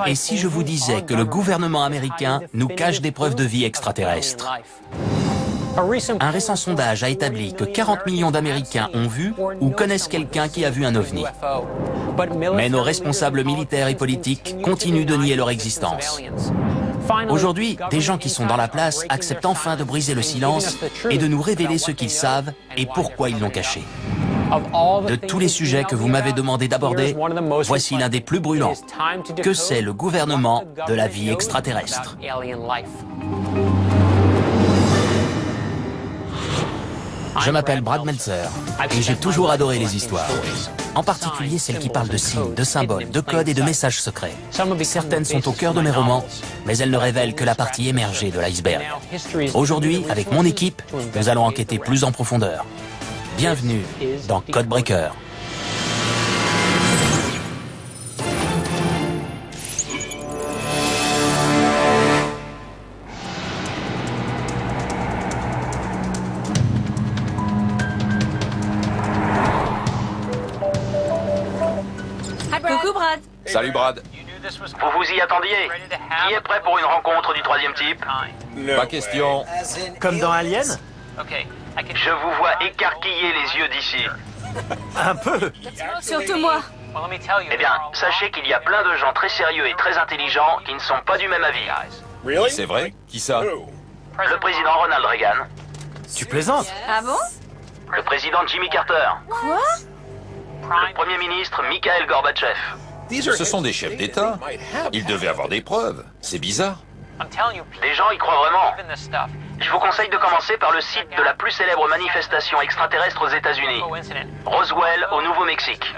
Et si je vous disais que le gouvernement américain nous cache des preuves de vie extraterrestre? Un récent sondage a établi que 40 millions d'Américains ont vu ou connaissent quelqu'un qui a vu un ovni. Mais nos responsables militaires et politiques continuent de nier leur existence. Aujourd'hui, des gens qui sont dans la place acceptent enfin de briser le silence et de nous révéler ce qu'ils savent et pourquoi ils l'ont caché. De tous les sujets que vous m'avez demandé d'aborder, voici l'un des plus brûlants. Que c'est le gouvernement de la vie extraterrestre? Je m'appelle Brad Meltzer et j'ai toujours adoré les histoires. En particulier celles qui parlent de signes, de symboles, de codes et de messages secrets. Certaines sont au cœur de mes romans, mais elles ne révèlent que la partie émergée de l'iceberg. Aujourd'hui, avec mon équipe, nous allons enquêter plus en profondeur. Bienvenue dans Codebreaker. Coucou Brad. Salut Brad. Vous vous y attendiez? Qui est prêt pour une rencontre du troisième type? Pas question. Comme dans Alien? Je vous vois écarquiller les yeux d'ici. Un peu. Surtout moi. Eh bien, sachez qu'il y a plein de gens très sérieux et très intelligents qui ne sont pas du même avis. C'est vrai? Qui ça? Le président Ronald Reagan, Tu plaisantes? Ah bon? le président Jimmy Carter, Quoi? le premier ministre Mikhail Gorbatchev. Ce sont des chefs d'État. Ils devaient avoir des preuves. C'est bizarre. Des gens y croient vraiment. Je vous conseille de commencer par le site de la plus célèbre manifestation extraterrestre aux États-Unis, Roswell, au Nouveau-Mexique.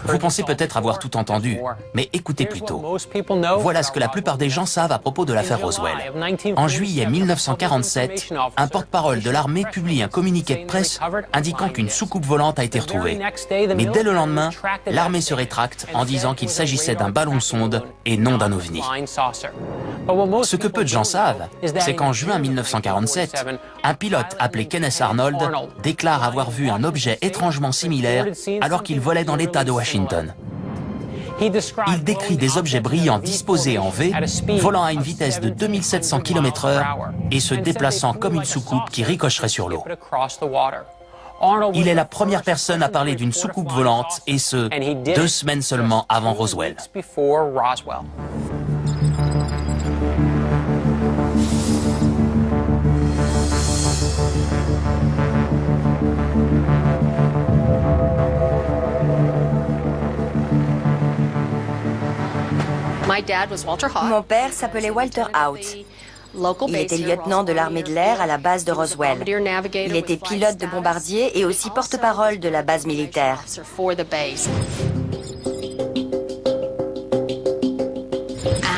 Vous pensez peut-être avoir tout entendu, mais écoutez plutôt. Voilà ce que la plupart des gens savent à propos de l'affaire Roswell. En juillet 1947, un porte-parole de l'armée publie un communiqué de presse indiquant qu'une soucoupe volante a été retrouvée. Mais dès le lendemain, l'armée se rétracte en disant qu'il s'agissait d'un ballon-sonde et non d'un ovni. Ce que peu de gens savent, c'est qu'en juin 1947, un pilote appelé Kenneth Arnold déclare avoir vu un objet étrangement similaire alors qu'il volait dans l'État de Washington. Il décrit des objets brillants disposés en V, volant à une vitesse de 2700 km/h et se déplaçant comme une soucoupe qui ricocherait sur l'eau. Il est la première personne à parler d'une soucoupe volante, et ce, 2 semaines seulement avant Roswell. Mon père s'appelait Walter Haut. Il était lieutenant de l'armée de l'air à la base de Roswell. Il était pilote de bombardier et aussi porte-parole de la base militaire.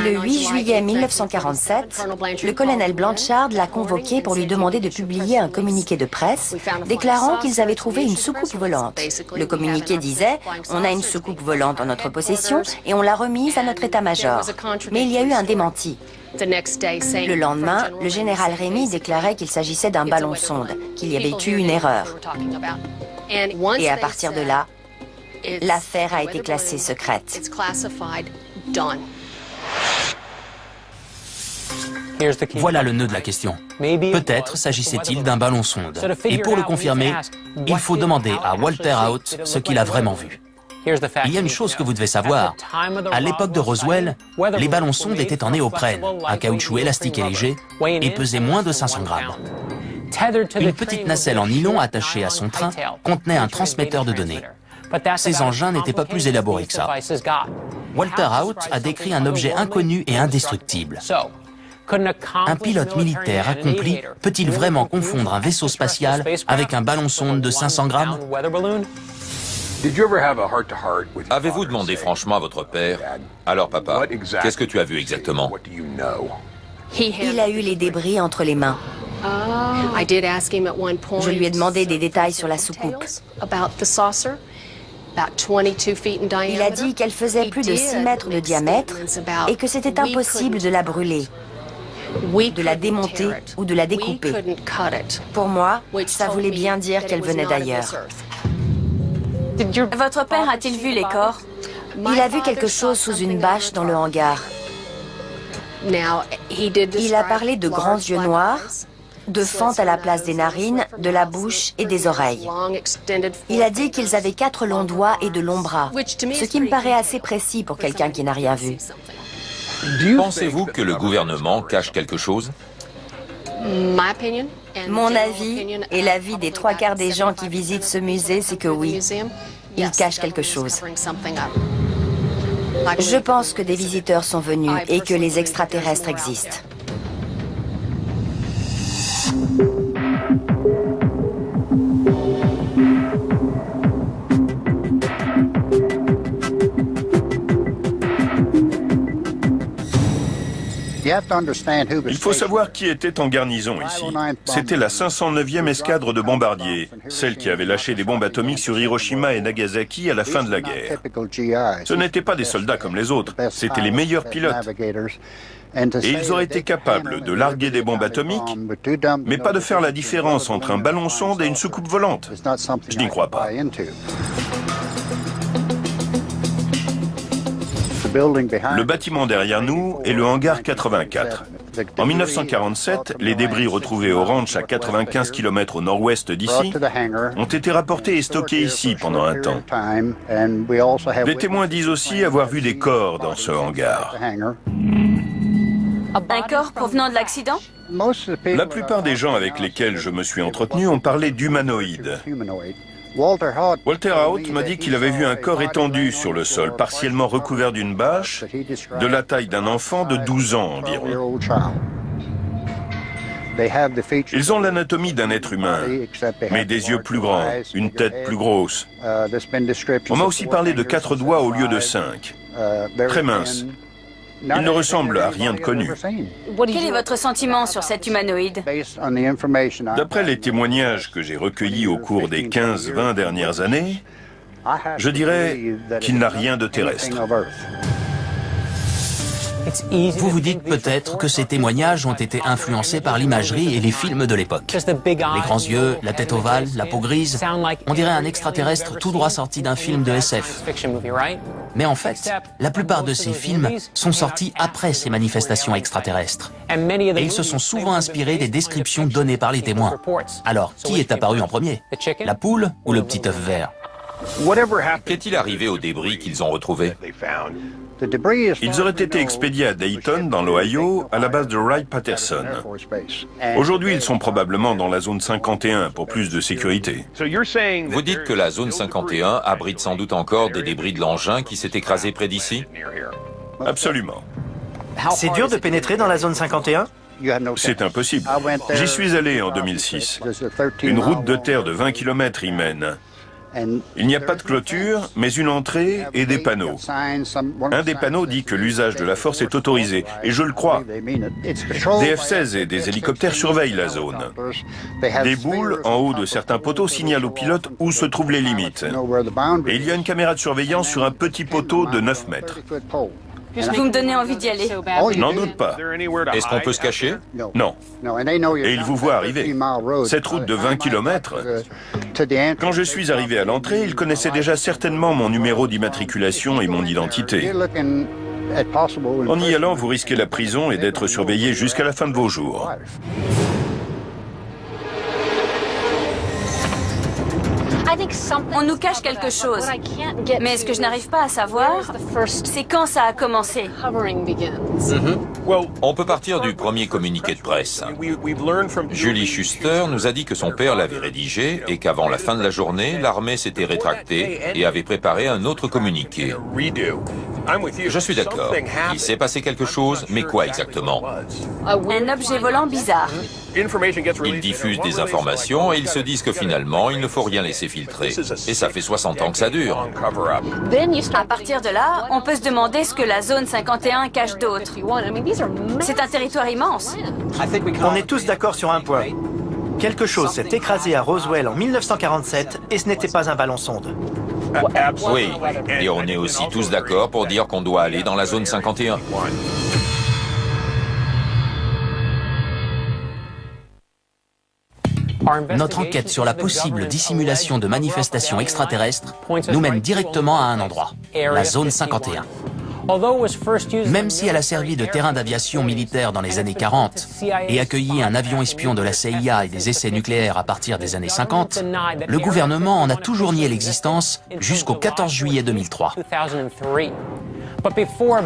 Le 8 juillet 1947, le colonel Blanchard l'a convoqué pour lui demander de publier un communiqué de presse déclarant qu'ils avaient trouvé une soucoupe volante. Le communiqué disait « On a une soucoupe volante en notre possession et on l'a remise à notre état-major ». Mais il y a eu un démenti. Le lendemain, le général Rémy déclarait qu'il s'agissait d'un ballon-sonde, qu'il y avait eu une erreur. Et à partir de là, l'affaire a été classée secrète. Voilà le nœud de la question. Peut-être s'agissait-il d'un ballon-sonde. Et pour le confirmer, il faut demander à Walter Haut ce qu'il a vraiment vu. Il y a une chose que vous devez savoir. À l'époque de Roswell, les ballons-sondes étaient en néoprène, un caoutchouc élastique et léger, et pesaient moins de 500 grammes. Une petite nacelle en nylon attachée à son train contenait un transmetteur de données. Ces engins n'étaient pas plus élaborés que ça. Walter Haut a décrit un objet inconnu et indestructible. Un pilote militaire accompli peut-il vraiment confondre un vaisseau spatial avec un ballon-sonde de 500 grammes? Avez-vous demandé franchement à votre père? Alors papa, qu'est-ce que tu as vu exactement? Il a eu les débris entre les mains. Je lui ai demandé des détails sur la soucoupe. Il a dit qu'elle faisait plus de 6 mètres de diamètre et que c'était impossible de la brûler, de la démonter ou de la découper. Pour moi, ça voulait bien dire qu'elle venait d'ailleurs. Votre père a-t-il vu les corps? Il a vu quelque chose sous une bâche dans le hangar. Il a parlé de grands yeux noirs, de fentes à la place des narines, de la bouche et des oreilles. Il a dit qu'ils avaient 4 longs doigts et de longs bras, ce qui me paraît assez précis pour quelqu'un qui n'a rien vu. Pensez-vous que le gouvernement cache quelque chose? Mon avis et l'avis des 3/4 des gens qui visitent ce musée, c'est que oui, ils cachent quelque chose. Je pense que des visiteurs sont venus et que les extraterrestres existent. Il faut savoir qui était en garnison ici. C'était la 509e escadre de bombardiers, celle qui avait lâché des bombes atomiques sur Hiroshima et Nagasaki à la fin de la guerre. Ce n'étaient pas des soldats comme les autres, c'étaient les meilleurs pilotes. Et ils auraient été capables de larguer des bombes atomiques, mais pas de faire la différence entre un ballon-sonde et une soucoupe volante. Je n'y crois pas. Le bâtiment derrière nous est le hangar 84. En 1947, les débris retrouvés au ranch à 95 km au nord-ouest d'ici ont été rapportés et stockés ici pendant un temps. Les témoins disent aussi avoir vu des corps dans ce hangar. Un corps provenant de l'accident? La plupart des gens avec lesquels je me suis entretenu ont parlé d'humanoïdes. Walter Haut m'a dit qu'il avait vu un corps étendu sur le sol, partiellement recouvert d'une bâche, de la taille d'un enfant de 12 ans environ. Ils ont l'anatomie d'un être humain, mais des yeux plus grands, une tête plus grosse. On m'a aussi parlé de 4 doigts au lieu de 5, très minces. Il ne ressemble à rien de connu. Quel est votre sentiment sur cet humanoïde? D'après les témoignages que j'ai recueillis au cours des 15-20 dernières années, je dirais qu'il n'a rien de terrestre. Vous vous dites peut-être que ces témoignages ont été influencés par l'imagerie et les films de l'époque. Les grands yeux, la tête ovale, la peau grise, on dirait un extraterrestre tout droit sorti d'un film de SF. Mais en fait, la plupart de ces films sont sortis après ces manifestations extraterrestres. Et ils se sont souvent inspirés des descriptions données par les témoins. Alors, qui est apparu en premier? La poule ou le petit œuf vert? Qu'est-il arrivé aux débris qu'ils ont retrouvés? Ils auraient été expédiés à Dayton, dans l'Ohio, à la base de Wright-Patterson. Aujourd'hui, ils sont probablement dans la zone 51 pour plus de sécurité. Vous dites que la zone 51 abrite sans doute encore des débris de l'engin qui s'est écrasé près d'ici? Absolument. C'est dur de pénétrer dans la zone 51? C'est impossible. J'y suis allé en 2006. Une route de terre de 20 km y mène. Il n'y a pas de clôture, mais une entrée et des panneaux. Un des panneaux dit que l'usage de la force est autorisé, et je le crois. Des F-16 et des hélicoptères surveillent la zone. Des boules en haut de certains poteaux signalent aux pilotes où se trouvent les limites. Et il y a une caméra de surveillance sur un petit poteau de 9 mètres. Vous me donnez envie d'y aller. N'en doute pas. Est-ce qu'on peut se cacher? Non. Et ils vous voient arriver. Cette route de 20 km, quand je suis arrivé à l'entrée, ils connaissaient déjà certainement mon numéro d'immatriculation et mon identité. En y allant, vous risquez la prison et d'être surveillé jusqu'à la fin de vos jours. On nous cache quelque chose. Mais ce que je n'arrive pas à savoir, c'est quand ça a commencé. On peut partir du premier communiqué de presse. Julie Schuster nous a dit que son père l'avait rédigé et qu'avant la fin de la journée, l'armée s'était rétractée et avait préparé un autre communiqué. Je suis d'accord. Il s'est passé quelque chose, mais quoi exactement? Un objet volant bizarre. Ils diffusent des informations et ils se disent que finalement, il ne faut rien laisser filtrer. Et ça fait 60 ans que ça dure. À partir de là, on peut se demander ce que la zone 51 cache d'autre. C'est un territoire immense. On est tous d'accord sur un point. Quelque chose s'est écrasé à Roswell en 1947 et ce n'était pas un ballon-sonde. Oui, et on est aussi tous d'accord pour dire qu'on doit aller dans la zone 51. Notre enquête sur la possible dissimulation de manifestations extraterrestres nous mène directement à un endroit, la zone 51. Même si elle a servi de terrain d'aviation militaire dans les années 40 et accueilli un avion espion de la CIA et des essais nucléaires à partir des années 50, le gouvernement en a toujours nié l'existence jusqu'au 14 juillet 2003.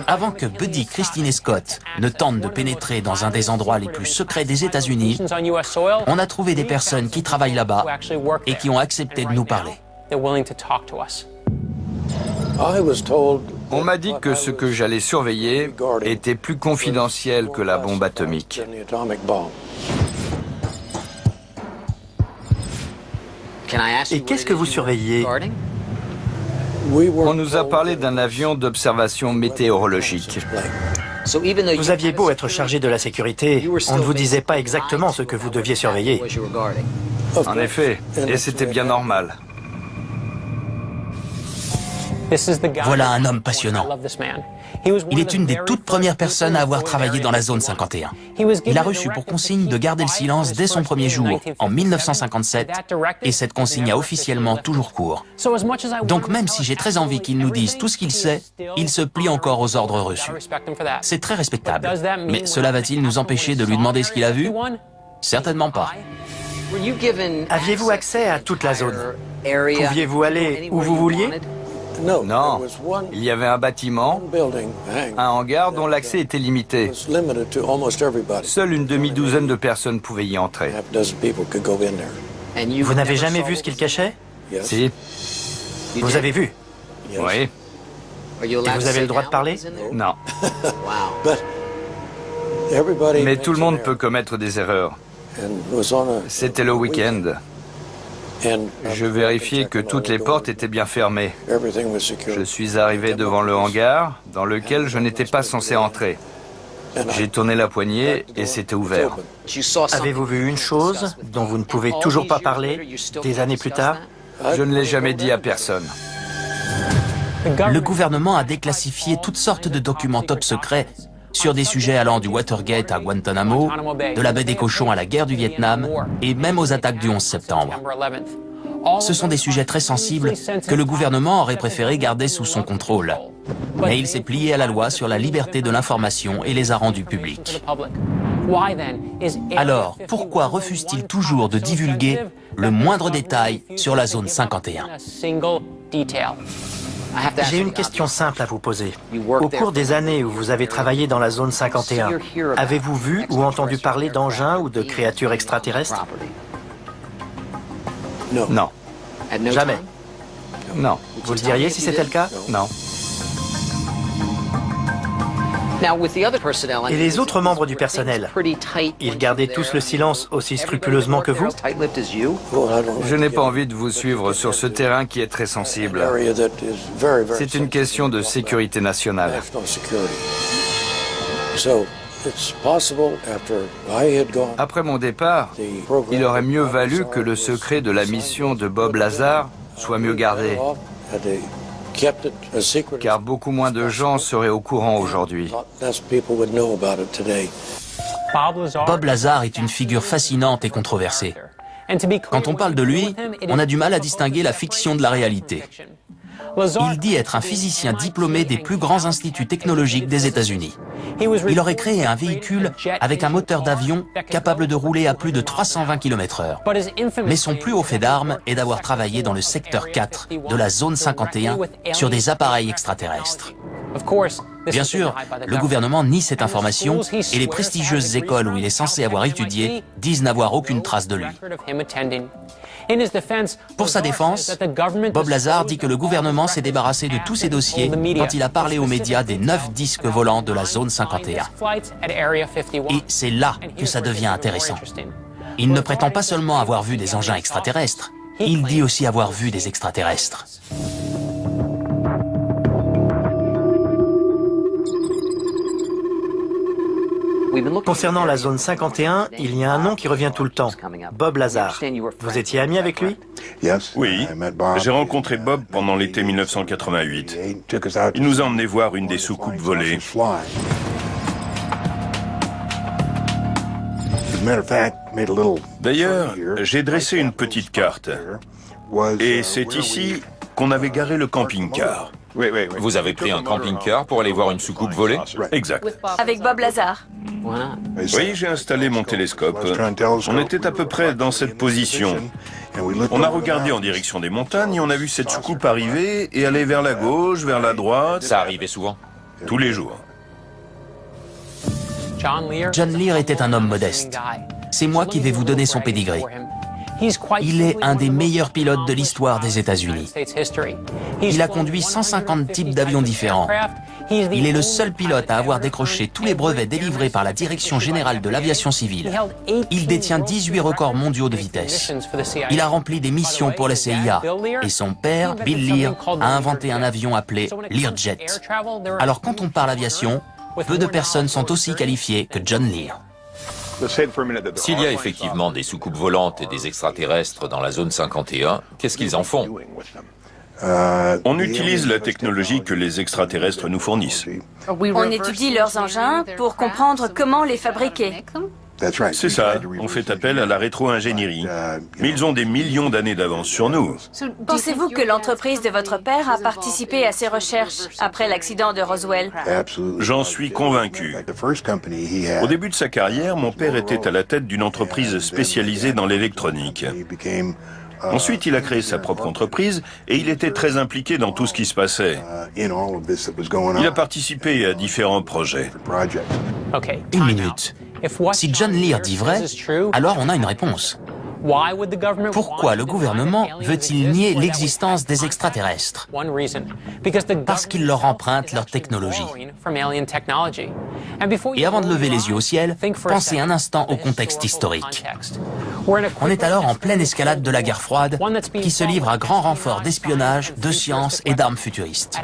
Avant que Buddy, Christine et Scott ne tentent de pénétrer dans un des endroits les plus secrets des États-Unis, on a trouvé des personnes qui travaillent là-bas et qui ont accepté de nous parler. On m'a dit que ce que j'allais surveiller était plus confidentiel que la bombe atomique. Et qu'est-ce que vous surveillez? On nous a parlé d'un avion d'observation météorologique. Vous aviez beau être chargé de la sécurité, on ne vous disait pas exactement ce que vous deviez surveiller. En effet, et c'était bien normal. Voilà un homme passionnant. Il est une des toutes premières personnes à avoir travaillé dans la zone 51. Il a reçu pour consigne de garder le silence dès son premier jour, en 1957, et cette consigne a officiellement toujours cours. Donc même si j'ai très envie qu'il nous dise tout ce qu'il sait, il se plie encore aux ordres reçus. C'est très respectable. Mais cela va-t-il nous empêcher de lui demander ce qu'il a vu? Certainement pas. Aviez-vous accès à toute la zone? Pouviez-vous aller où vous vouliez? Non, il y avait un bâtiment, un hangar dont l'accès était limité. Seule une demi-douzaine de personnes pouvaient y entrer. Vous n'avez jamais vu ce qu'il cachait? Si. Vous avez vu? Oui. Et vous avez le droit de parler? Non. Mais tout le monde peut commettre des erreurs. C'était le week-end. Je vérifiais que toutes les portes étaient bien fermées. Je suis arrivé devant le hangar, dans lequel je n'étais pas censé entrer. J'ai tourné la poignée et c'était ouvert. Avez-vous vu une chose dont vous ne pouvez toujours pas parler des années plus tard? Je ne l'ai jamais dit à personne. Le gouvernement a déclassifié toutes sortes de documents top secrets sur des sujets allant du Watergate à Guantanamo, de la baie des Cochons à la guerre du Vietnam et même aux attaques du 11 septembre. Ce sont des sujets très sensibles que le gouvernement aurait préféré garder sous son contrôle. Mais il s'est plié à la loi sur la liberté de l'information et les a rendus publics. Alors, pourquoi refuse-t-il toujours de divulguer le moindre détail sur la zone 51? J'ai une question simple à vous poser. Au cours des années où vous avez travaillé dans la zone 51, avez-vous vu ou entendu parler d'engins ou de créatures extraterrestres? Non. Jamais. Non. Vous le diriez si c'était le cas? Non. Et les autres membres du personnel, ils gardaient tous le silence aussi scrupuleusement que vous? Je n'ai pas envie de vous suivre sur ce terrain qui est très sensible. C'est une question de sécurité nationale. Après mon départ, il aurait mieux valu que le secret de la mission de Bob Lazar soit mieux gardé. Car beaucoup moins de gens seraient au courant aujourd'hui. Bob Lazar est une figure fascinante et controversée. Quand on parle de lui, on a du mal à distinguer la fiction de la réalité. Il dit être un physicien diplômé des plus grands instituts technologiques des États-Unis. Il aurait créé un véhicule avec un moteur d'avion capable de rouler à plus de 320 km/h. Mais son plus haut fait d'armes est d'avoir travaillé dans le secteur 4 de la zone 51 sur des appareils extraterrestres. Bien sûr, le gouvernement nie cette information et les prestigieuses écoles où il est censé avoir étudié disent n'avoir aucune trace de lui. Pour sa défense, Bob Lazar dit que le gouvernement s'est débarrassé de tous ses dossiers quand il a parlé aux médias des 9 disques volants de la zone 51. Et c'est là que ça devient intéressant. Il ne prétend pas seulement avoir vu des engins extraterrestres, il dit aussi avoir vu des extraterrestres. Concernant la zone 51, il y a un nom qui revient tout le temps, Bob Lazar. Vous étiez ami avec lui? Oui, j'ai rencontré Bob pendant l'été 1988. Il nous a emmenés voir une des soucoupes volées. D'ailleurs, j'ai dressé une petite carte. Et c'est ici qu'on avait garé le camping-car. Vous avez pris un camping-car pour aller voir une soucoupe volée? Exact. Avec Bob Lazar. Oui, j'ai installé mon télescope. On était à peu près dans cette position. On a regardé en direction des montagnes et on a vu cette soucoupe arriver et aller vers la gauche, vers la droite. Ça arrivait souvent? Tous les jours. John Lear était un homme modeste. C'est moi qui vais vous donner son pédigré. Il est un des meilleurs pilotes de l'histoire des États-Unis. Il a conduit 150 types d'avions différents. Il est le seul pilote à avoir décroché tous les brevets délivrés par la Direction générale de l'aviation civile. Il détient 18 records mondiaux de vitesse. Il a rempli des missions pour la CIA. Et son père, Bill Lear, a inventé un avion appelé Learjet. Alors quand on parle aviation, peu de personnes sont aussi qualifiées que John Lear. S'il y a effectivement des soucoupes volantes et des extraterrestres dans la zone 51, qu'est-ce qu'ils en font? On utilise la technologie que les extraterrestres nous fournissent. On étudie leurs engins pour comprendre comment les fabriquer. C'est ça, on fait appel à la rétro-ingénierie. Mais ils ont des millions d'années d'avance sur nous. Pensez-vous que l'entreprise de votre père a participé à ces recherches après l'accident de Roswell? J'en suis convaincu. Au début de sa carrière, mon père était à la tête d'une entreprise spécialisée dans l'électronique. Ensuite, il a créé sa propre entreprise et il était très impliqué dans tout ce qui se passait. Il a participé à différents projets. Une minute. Si John Lear dit vrai, alors on a une réponse. Pourquoi le gouvernement veut-il nier l'existence des extraterrestres? Parce qu'ils leur empruntent leur technologie. Et avant de lever les yeux au ciel, pensez un instant au contexte historique. On est alors en pleine escalade de la guerre froide qui se livre à grand renfort d'espionnage, de science et d'armes futuristes.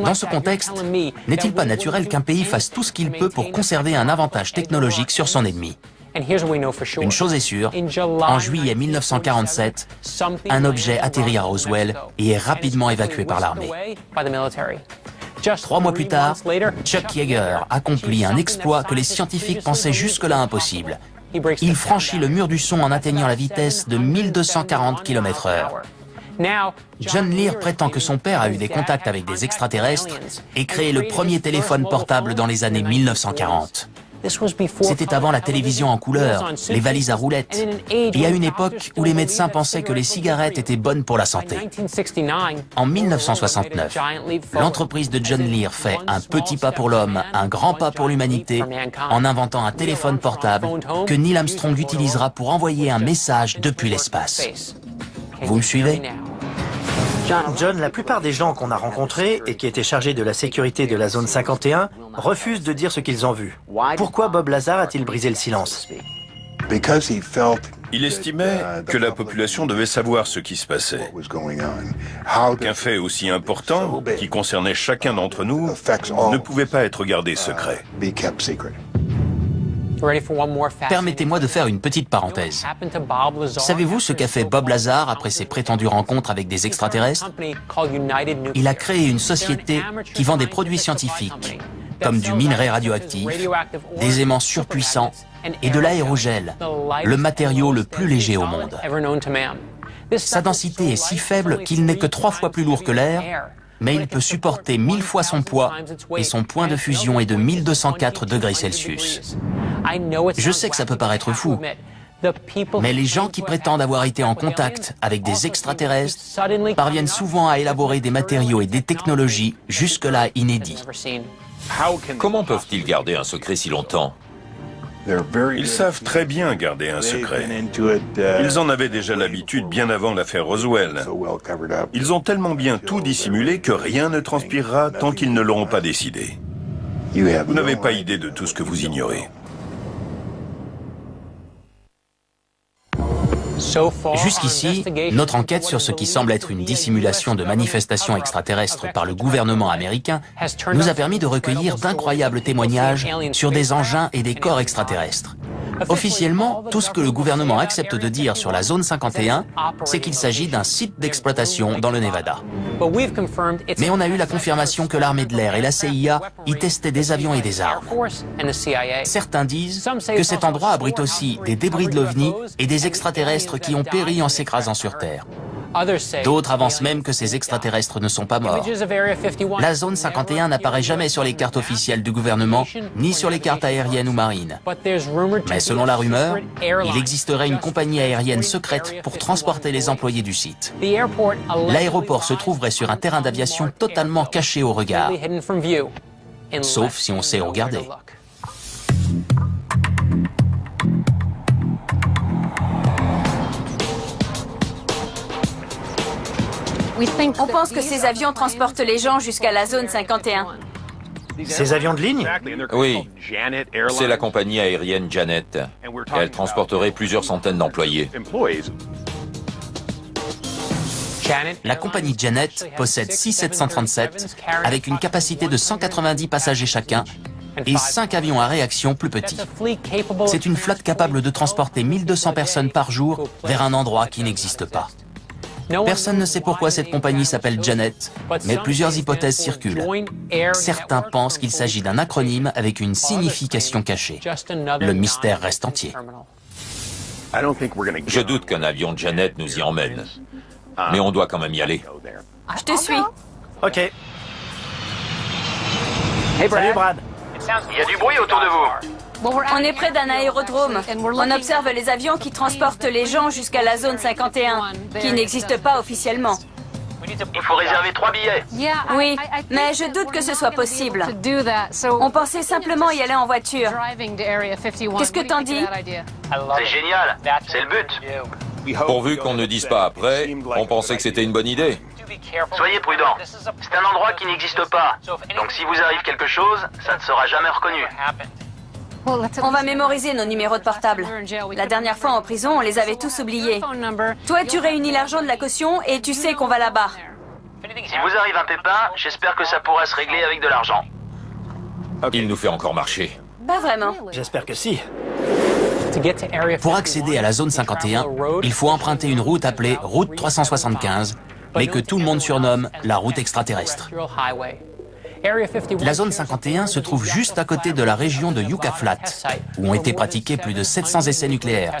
Dans ce contexte, n'est-il pas naturel qu'un pays fasse tout ce qu'il peut pour conserver un avantage technologique sur son ennemi? Une chose est sûre, en juillet 1947, un objet atterrit à Roswell et est rapidement évacué par l'armée. 3 mois plus tard, Chuck Yeager accomplit un exploit que les scientifiques pensaient jusque-là impossible. Il franchit le mur du son en atteignant la vitesse de 1240 km/h. John Lear prétend que son père a eu des contacts avec des extraterrestres et créé le premier téléphone portable dans les années 1940. C'était avant la télévision en couleur, les valises à roulettes, et à une époque où les médecins pensaient que les cigarettes étaient bonnes pour la santé. En 1969, l'entreprise de John Lear fait un petit pas pour l'homme, un grand pas pour l'humanité, en inventant un téléphone portable que Neil Armstrong utilisera pour envoyer un message depuis l'espace. Vous me suivez ? John, la plupart des gens qu'on a rencontrés et qui étaient chargés de la sécurité de la zone 51 refusent de dire ce qu'ils ont vu. Pourquoi Bob Lazar a-t-il brisé le silence? Il estimait que la population devait savoir ce qui se passait. Qu'un fait aussi important, qui concernait chacun d'entre nous, ne pouvait pas être gardé secret. Permettez-moi de faire une petite parenthèse. Savez-vous ce qu'a fait Bob Lazar après ses prétendues rencontres avec des extraterrestres? Il a créé une société qui vend des produits scientifiques, comme du minerai radioactif, des aimants surpuissants et de l'aérogel, le matériau le plus léger au monde. Sa densité est si faible qu'il n'est que 3 fois plus lourd que l'air, mais il peut supporter 1000 fois son poids et son point de fusion est de 1204 degrés Celsius. Je sais que ça peut paraître fou, mais les gens qui prétendent avoir été en contact avec des extraterrestres parviennent souvent à élaborer des matériaux et des technologies jusque-là inédits. Comment peuvent-ils garder un secret si longtemps? Ils savent très bien garder un secret. Ils en avaient déjà l'habitude bien avant l'affaire Roswell. Ils ont tellement bien tout dissimulé que rien ne transpirera tant qu'ils ne l'auront pas décidé. Vous n'avez pas idée de tout ce que vous ignorez. Jusqu'ici, notre enquête sur ce qui semble être une dissimulation de manifestations extraterrestres par le gouvernement américain nous a permis de recueillir d'incroyables témoignages sur des engins et des corps extraterrestres. Officiellement, tout ce que le gouvernement accepte de dire sur la zone 51, c'est qu'il s'agit d'un site d'exploitation dans le Nevada. Mais on a eu la confirmation que l'armée de l'air et la CIA y testaient des avions et des armes. Certains disent que cet endroit abrite aussi des débris de l'OVNI et des extraterrestres qui ont péri en s'écrasant sur Terre. D'autres avancent même que ces extraterrestres ne sont pas morts. La zone 51 n'apparaît jamais sur les cartes officielles du gouvernement, ni sur les cartes aériennes ou marines. Mais selon la rumeur, il existerait une compagnie aérienne secrète pour transporter les employés du site. L'aéroport se trouverait sur un terrain d'aviation totalement caché au regard, sauf si on sait regarder. On pense que ces avions transportent les gens jusqu'à la zone 51. Ces avions de ligne? Oui, c'est la compagnie aérienne Janet. Elle transporterait plusieurs centaines d'employés. La compagnie Janet possède 6 737 avec une capacité de 190 passagers chacun et 5 avions à réaction plus petits. C'est une flotte capable de transporter 1200 personnes par jour vers un endroit qui n'existe pas. Personne ne sait pourquoi cette compagnie s'appelle Janet, mais plusieurs hypothèses circulent. Certains pensent qu'il s'agit d'un acronyme avec une signification cachée. Le mystère reste entier. Je doute qu'un avion de Janet nous y emmène. Mais on doit quand même y aller. Je te suis. Ok. Salut Brad. Il y a du bruit autour de vous. On est près d'un aérodrome. On observe les avions qui transportent les gens jusqu'à la zone 51, qui n'existe pas officiellement. Il faut réserver 3 billets. Oui, mais je doute que ce soit possible. On pensait simplement y aller en voiture. Qu'est-ce que t'en dis? C'est génial, c'est le but. Pourvu qu'on ne dise pas après, on pensait que c'était une bonne idée. Soyez prudents. C'est un endroit qui n'existe pas. Donc si vous arrive quelque chose, ça ne sera jamais reconnu. On va mémoriser nos numéros de portable. La dernière fois en prison, on les avait tous oubliés. Toi, tu réunis l'argent de la caution et tu sais qu'on va là-bas. Si vous arrive un pépin, j'espère que ça pourra se régler avec de l'argent. Il nous fait encore marcher. Pas vraiment. J'espère que si. Pour accéder à la zone 51, il faut emprunter une route appelée route 375, mais que tout le monde surnomme la route extraterrestre. La zone 51 se trouve juste à côté de la région de Yucca Flat, où ont été pratiqués plus de 700 essais nucléaires,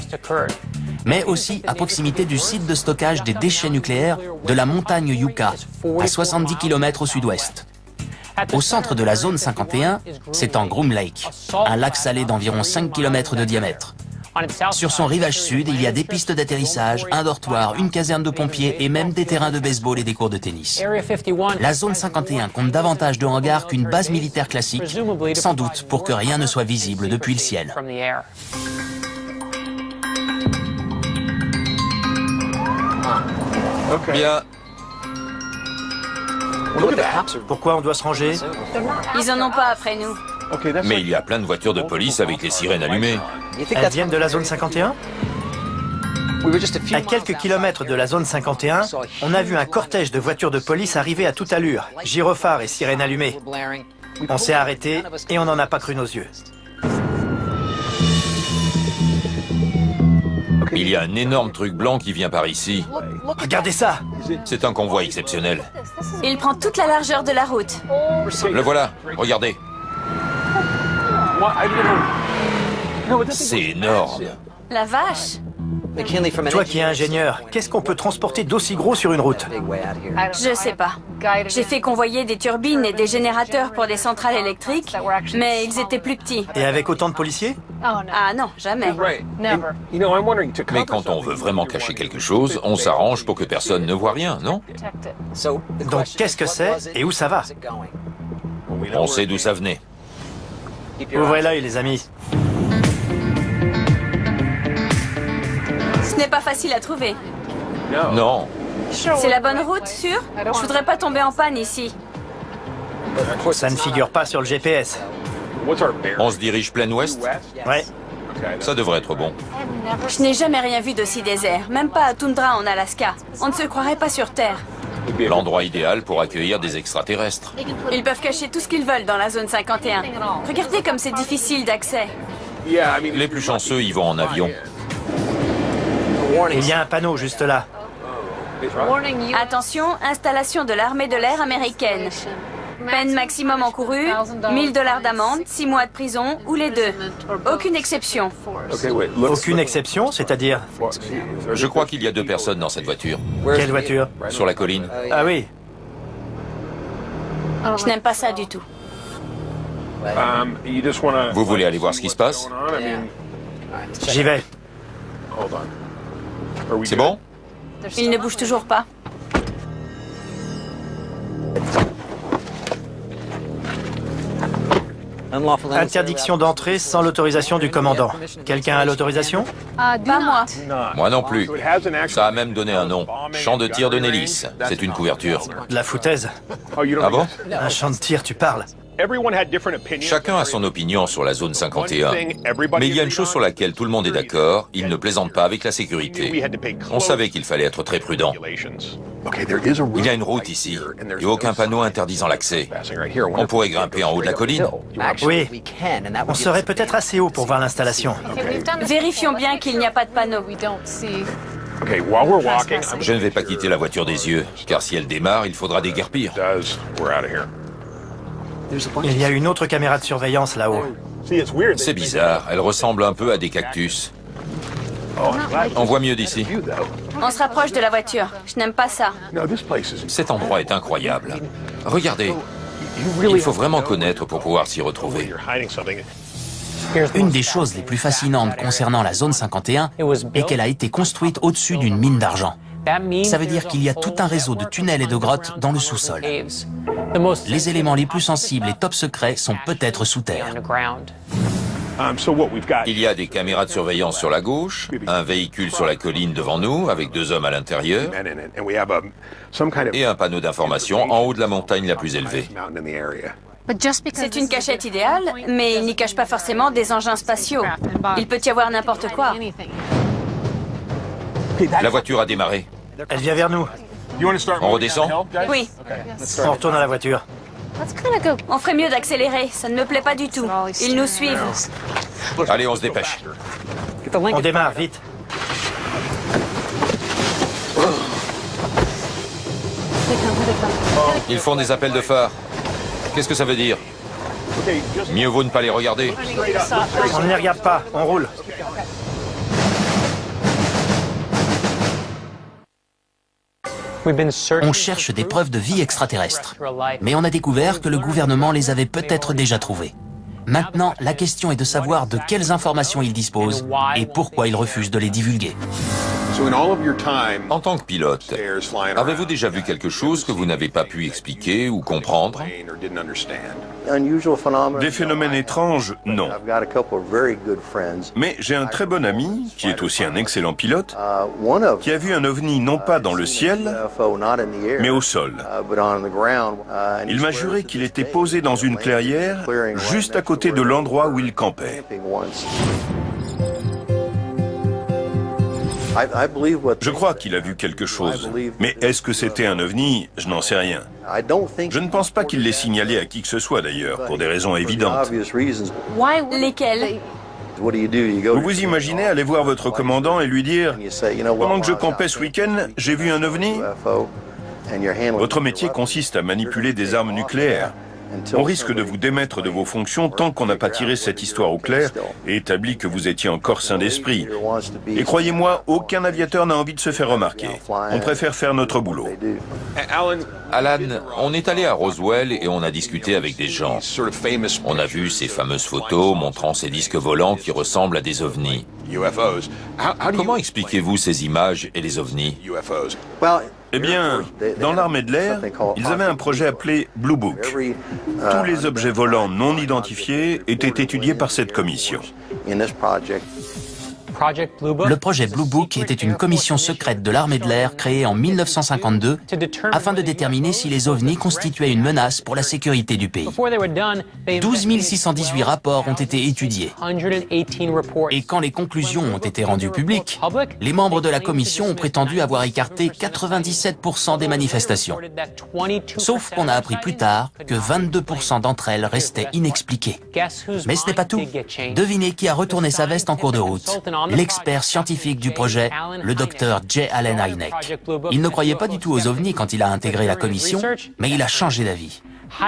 mais aussi à proximité du site de stockage des déchets nucléaires de la montagne Yucca, à 70 km au sud-ouest. Au centre de la zone 51, c'est en Groom Lake, un lac salé d'environ 5 km de diamètre. Sur son rivage sud, il y a des pistes d'atterrissage, un dortoir, une caserne de pompiers et même des terrains de baseball et des cours de tennis. La zone 51 compte davantage de hangars qu'une base militaire classique, sans doute pour que rien ne soit visible depuis le ciel. Bien. Pourquoi on doit se ranger? Ils en ont pas après nous. Mais il y a plein de voitures de police avec les sirènes allumées. Elles viennent de la zone 51? À quelques kilomètres de la zone 51, on a vu un cortège de voitures de police arriver à toute allure, gyrophares et sirènes allumées. On s'est arrêté et on n'en a pas cru nos yeux. Il y a un énorme truc blanc qui vient par ici. Regardez ça! C'est un convoi exceptionnel. Il prend toute la largeur de la route. Le voilà, regardez. C'est énorme. La vache! Toi qui es ingénieur, qu'est-ce qu'on peut transporter d'aussi gros sur une route? Je sais pas. J'ai fait convoyer des turbines et des générateurs pour des centrales électriques, mais ils étaient plus petits. Et avec autant de policiers? Ah non, jamais. Mais quand on veut vraiment cacher quelque chose, on s'arrange pour que personne ne voit rien, non? Donc qu'est-ce que c'est et où ça va? On sait d'où ça venait. Ouvrez l'œil, les amis. Ce n'est pas facile à trouver. Non. C'est la bonne route, sûr? Je voudrais pas tomber en panne ici. Ça ne figure pas sur le GPS. On se dirige plein ouest? Ouais. Ça devrait être bon. Je n'ai jamais rien vu d'aussi désert, même pas à Toundra en Alaska. On ne se croirait pas sur Terre. L'endroit idéal pour accueillir des extraterrestres. Ils peuvent cacher tout ce qu'ils veulent dans la zone 51. Regardez comme c'est difficile d'accès. Les plus chanceux y vont en avion. Il y a un panneau juste là. Attention, installation de l'armée de l'air américaine. Peine maximum encourue, $1000 d'amende, 6 mois de prison ou les deux. Aucune exception. Aucune exception, c'est-à-dire? Je crois qu'il y a 2 personnes dans cette voiture. Quelle voiture? Sur la colline. Ah oui. Je n'aime pas ça du tout. Vous voulez aller voir ce qui se passe? J'y vais. C'est bon? Il ne bouge toujours pas. Interdiction d'entrée sans l'autorisation du commandant. Quelqu'un a l'autorisation? Pas moi. Moi non plus. Ça a même donné un nom. Champ de tir de Nellis. C'est une couverture. De la foutaise. Ah bon? Un champ de tir, tu parles. Chacun a son opinion sur la zone 51. Mais il y a une chose sur laquelle tout le monde est d'accord, il ne plaisante pas avec la sécurité. On savait qu'il fallait être très prudent. Il y a une route ici, et aucun panneau interdisant l'accès. On pourrait grimper en haut de la colline. Oui. On serait peut-être assez haut pour voir l'installation. Vérifions bien qu'il n'y a pas de panneau. Je ne vais pas quitter la voiture des yeux, car si elle démarre, il faudra déguerpir. Il y a une autre caméra de surveillance là-haut. C'est bizarre, elle ressemble un peu à des cactus. On voit mieux d'ici. On se rapproche de la voiture. Je n'aime pas ça. Cet endroit est incroyable. Regardez, il faut vraiment connaître pour pouvoir s'y retrouver. Une des choses les plus fascinantes concernant la zone 51 est qu'elle a été construite au-dessus d'une mine d'argent. Ça veut dire qu'il y a tout un réseau de tunnels et de grottes dans le sous-sol. Les éléments les plus sensibles et top secrets sont peut-être sous terre. Il y a des caméras de surveillance sur la gauche, un véhicule sur la colline devant nous avec 2 hommes à l'intérieur et un panneau d'information en haut de la montagne la plus élevée. C'est une cachette idéale, mais il n'y cache pas forcément des engins spatiaux. Il peut y avoir n'importe quoi. La voiture a démarré. Elle vient vers nous. On redescend? Oui. On retourne à la voiture. On ferait mieux d'accélérer. Ça ne me plaît pas du tout. Ils nous suivent. Allez, on se dépêche. On démarre, vite. Ils font des appels de phare. Qu'est-ce que ça veut dire? Mieux vaut ne pas les regarder. On ne les regarde pas, on roule. On cherche des preuves de vie extraterrestre, mais on a découvert que le gouvernement les avait peut-être déjà trouvées. Maintenant, la question est de savoir de quelles informations ils disposent et pourquoi ils refusent de les divulguer. En tant que pilote, avez-vous déjà vu quelque chose que vous n'avez pas pu expliquer ou comprendre? Des phénomènes étranges, non. Mais j'ai un très bon ami, qui est aussi un excellent pilote, qui a vu un ovni non pas dans le ciel, mais au sol. Il m'a juré qu'il était posé dans une clairière, juste à côté de l'endroit où il campait. Je crois qu'il a vu quelque chose, mais est-ce que c'était un ovni? Je n'en sais rien. Je ne pense pas qu'il l'ait signalé à qui que ce soit d'ailleurs, pour des raisons évidentes. Lesquels? Vous vous imaginez aller voir votre commandant et lui dire « Pendant que je campais ce week-end, j'ai vu un ovni ?» Votre métier consiste à manipuler des armes nucléaires. On risque de vous démettre de vos fonctions tant qu'on n'a pas tiré cette histoire au clair et établi que vous étiez encore sain d'esprit. Et croyez-moi, aucun aviateur n'a envie de se faire remarquer. On préfère faire notre boulot. Alan, on est allé à Roswell et on a discuté avec des gens. On a vu ces fameuses photos montrant ces disques volants qui ressemblent à des ovnis. Comment expliquez-vous ces images et les ovnis? Eh bien, dans l'armée de l'air, ils avaient un projet appelé Blue Book. Tous les objets volants non identifiés étaient étudiés par cette commission. Le projet Blue Book était une commission secrète de l'armée de l'air créée en 1952 afin de déterminer si les ovnis constituaient une menace pour la sécurité du pays. 12 618 rapports ont été étudiés. Et quand les conclusions ont été rendues publiques, les membres de la commission ont prétendu avoir écarté 97% des manifestations. Sauf qu'on a appris plus tard que 22% d'entre elles restaient inexpliquées. Mais ce n'est pas tout. Devinez qui a retourné sa veste en cours de route. L'expert scientifique du projet, le docteur J. Allen Hynek. Il ne croyait pas du tout aux ovnis quand il a intégré la commission, mais il a changé d'avis.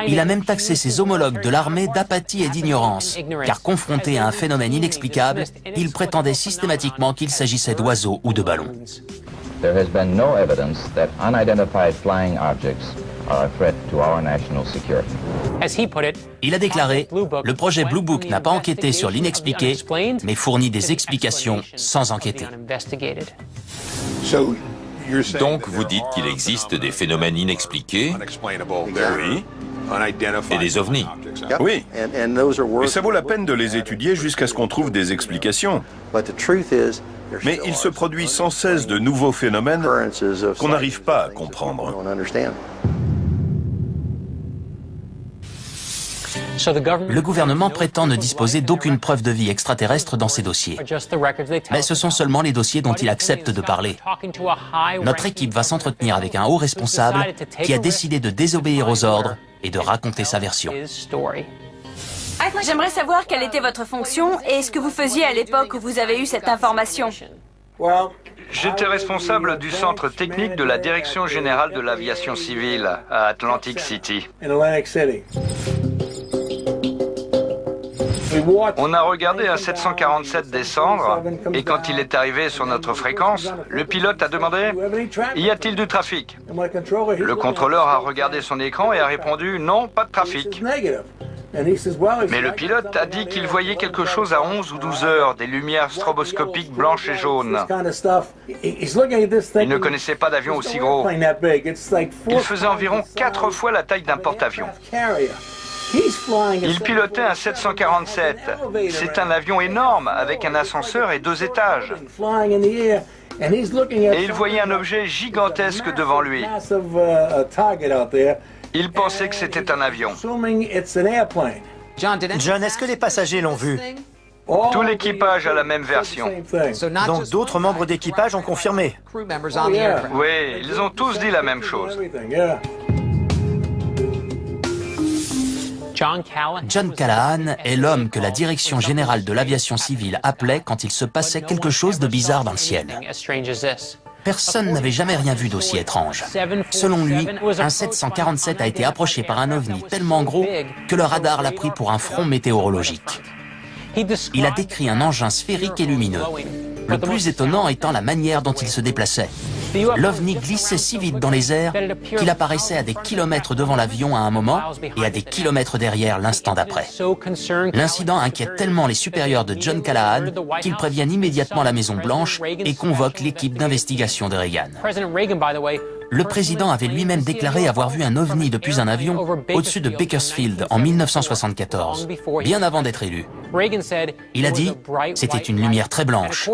Il a même taxé ses homologues de l'armée d'apathie et d'ignorance, car confronté à un phénomène inexplicable, il prétendait systématiquement qu'il s'agissait d'oiseaux ou de ballons. There has been no evidence that unidentified flying objects are a threat to our national security. Il a déclaré, le projet Blue Book n'a pas enquêté sur l'inexpliqué, mais fournit des explications sans enquêter. Donc vous dites qu'il existe des phénomènes inexpliqués Oui. et des ovnis. Oui. Et ça vaut la peine de les étudier jusqu'à ce qu'on trouve des explications. Mais il se produit sans cesse de nouveaux phénomènes qu'on n'arrive pas à comprendre. Le gouvernement prétend ne disposer d'aucune preuve de vie extraterrestre dans ses dossiers. Mais ce sont seulement les dossiers dont il accepte de parler. Notre équipe va s'entretenir avec un haut responsable qui a décidé de désobéir aux ordres et de raconter sa version. J'aimerais savoir quelle était votre fonction et ce que vous faisiez à l'époque où vous avez eu cette information. J'étais responsable du centre technique de la Direction générale de l'aviation civile à Atlantic City. On a regardé un 747 descendre et quand il est arrivé sur notre fréquence, le pilote a demandé « Y a-t-il du trafic ?» Le contrôleur a regardé son écran et a répondu « Non, pas de trafic ». Mais le pilote a dit qu'il voyait quelque chose à 11 ou 12 heures, des lumières stroboscopiques blanches et jaunes. Il ne connaissait pas d'avion aussi gros. Il faisait environ 4 fois la taille d'un porte-avions. Il pilotait un 747. C'est un avion énorme avec un ascenseur et 2 étages. Et il voyait un objet gigantesque devant lui. Il pensait que c'était un avion. John, est-ce que les passagers l'ont vu? Tout l'équipage a la même version. Donc d'autres membres d'équipage ont confirmé? Oui, ils ont tous dit la même chose. John Callahan est l'homme que la Direction générale de l'aviation civile appelait quand il se passait quelque chose de bizarre dans le ciel. Personne n'avait jamais rien vu d'aussi étrange. Selon lui, un 747 a été approché par un ovni tellement gros que le radar l'a pris pour un front météorologique. Il a décrit un engin sphérique et lumineux. Le plus étonnant étant la manière dont il se déplaçait. L'ovni glissait si vite dans les airs qu'il apparaissait à des kilomètres devant l'avion à un moment et à des kilomètres derrière l'instant d'après. L'incident inquiète tellement les supérieurs de John Callahan qu'ils préviennent immédiatement la Maison-Blanche et convoquent l'équipe d'investigation de Reagan. Le président avait lui-même déclaré avoir vu un ovni depuis un avion au-dessus de Bakersfield en 1974, bien avant d'être élu. Il a dit « C'était une lumière très blanche ».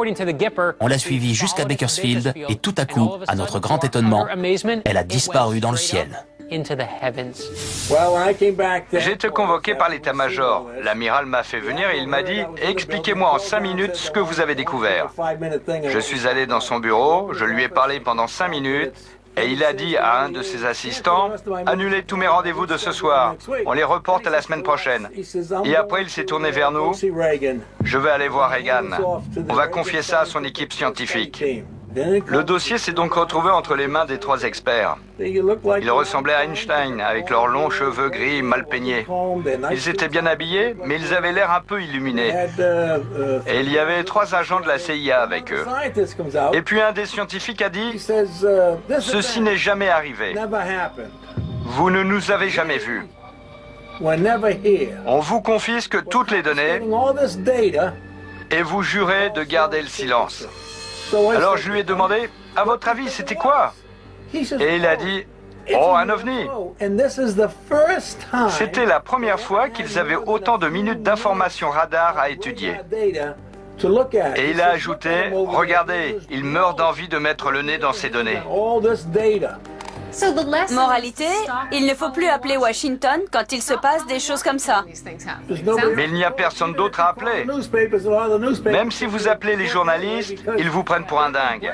On l'a suivie jusqu'à Bakersfield et tout à coup, à notre grand étonnement, elle a disparu dans le ciel. J'ai été convoqué par l'état-major. L'amiral m'a fait venir et il m'a dit « Expliquez-moi en 5 minutes ce que vous avez découvert ». Je suis allé dans son bureau, je lui ai parlé pendant 5 minutes et il a dit à un de ses assistants « Annulez tous mes rendez-vous de ce soir, on les reporte à la semaine prochaine ». Et après il s'est tourné vers nous « Je vais aller voir Reagan, on va confier ça à son équipe scientifique ». Le dossier s'est donc retrouvé entre les mains des 3 experts. Ils ressemblaient à Einstein, avec leurs longs cheveux gris mal peignés. Ils étaient bien habillés, mais ils avaient l'air un peu illuminés. Et il y avait 3 agents de la CIA avec eux. Et puis un des scientifiques a dit « Ceci n'est jamais arrivé. Vous ne nous avez jamais vus. On vous confisque toutes les données et vous jurez de garder le silence. » Alors je lui ai demandé, à votre avis, c'était quoi? Et il a dit, oh, un ovni. C'était la première fois qu'ils avaient autant de minutes d'informations radar à étudier. Et il a ajouté, regardez, il meurt d'envie de mettre le nez dans ces données. Moralité, il ne faut plus appeler Washington quand il se passe des choses comme ça. Mais il n'y a personne d'autre à appeler. Même si vous appelez les journalistes, ils vous prennent pour un dingue.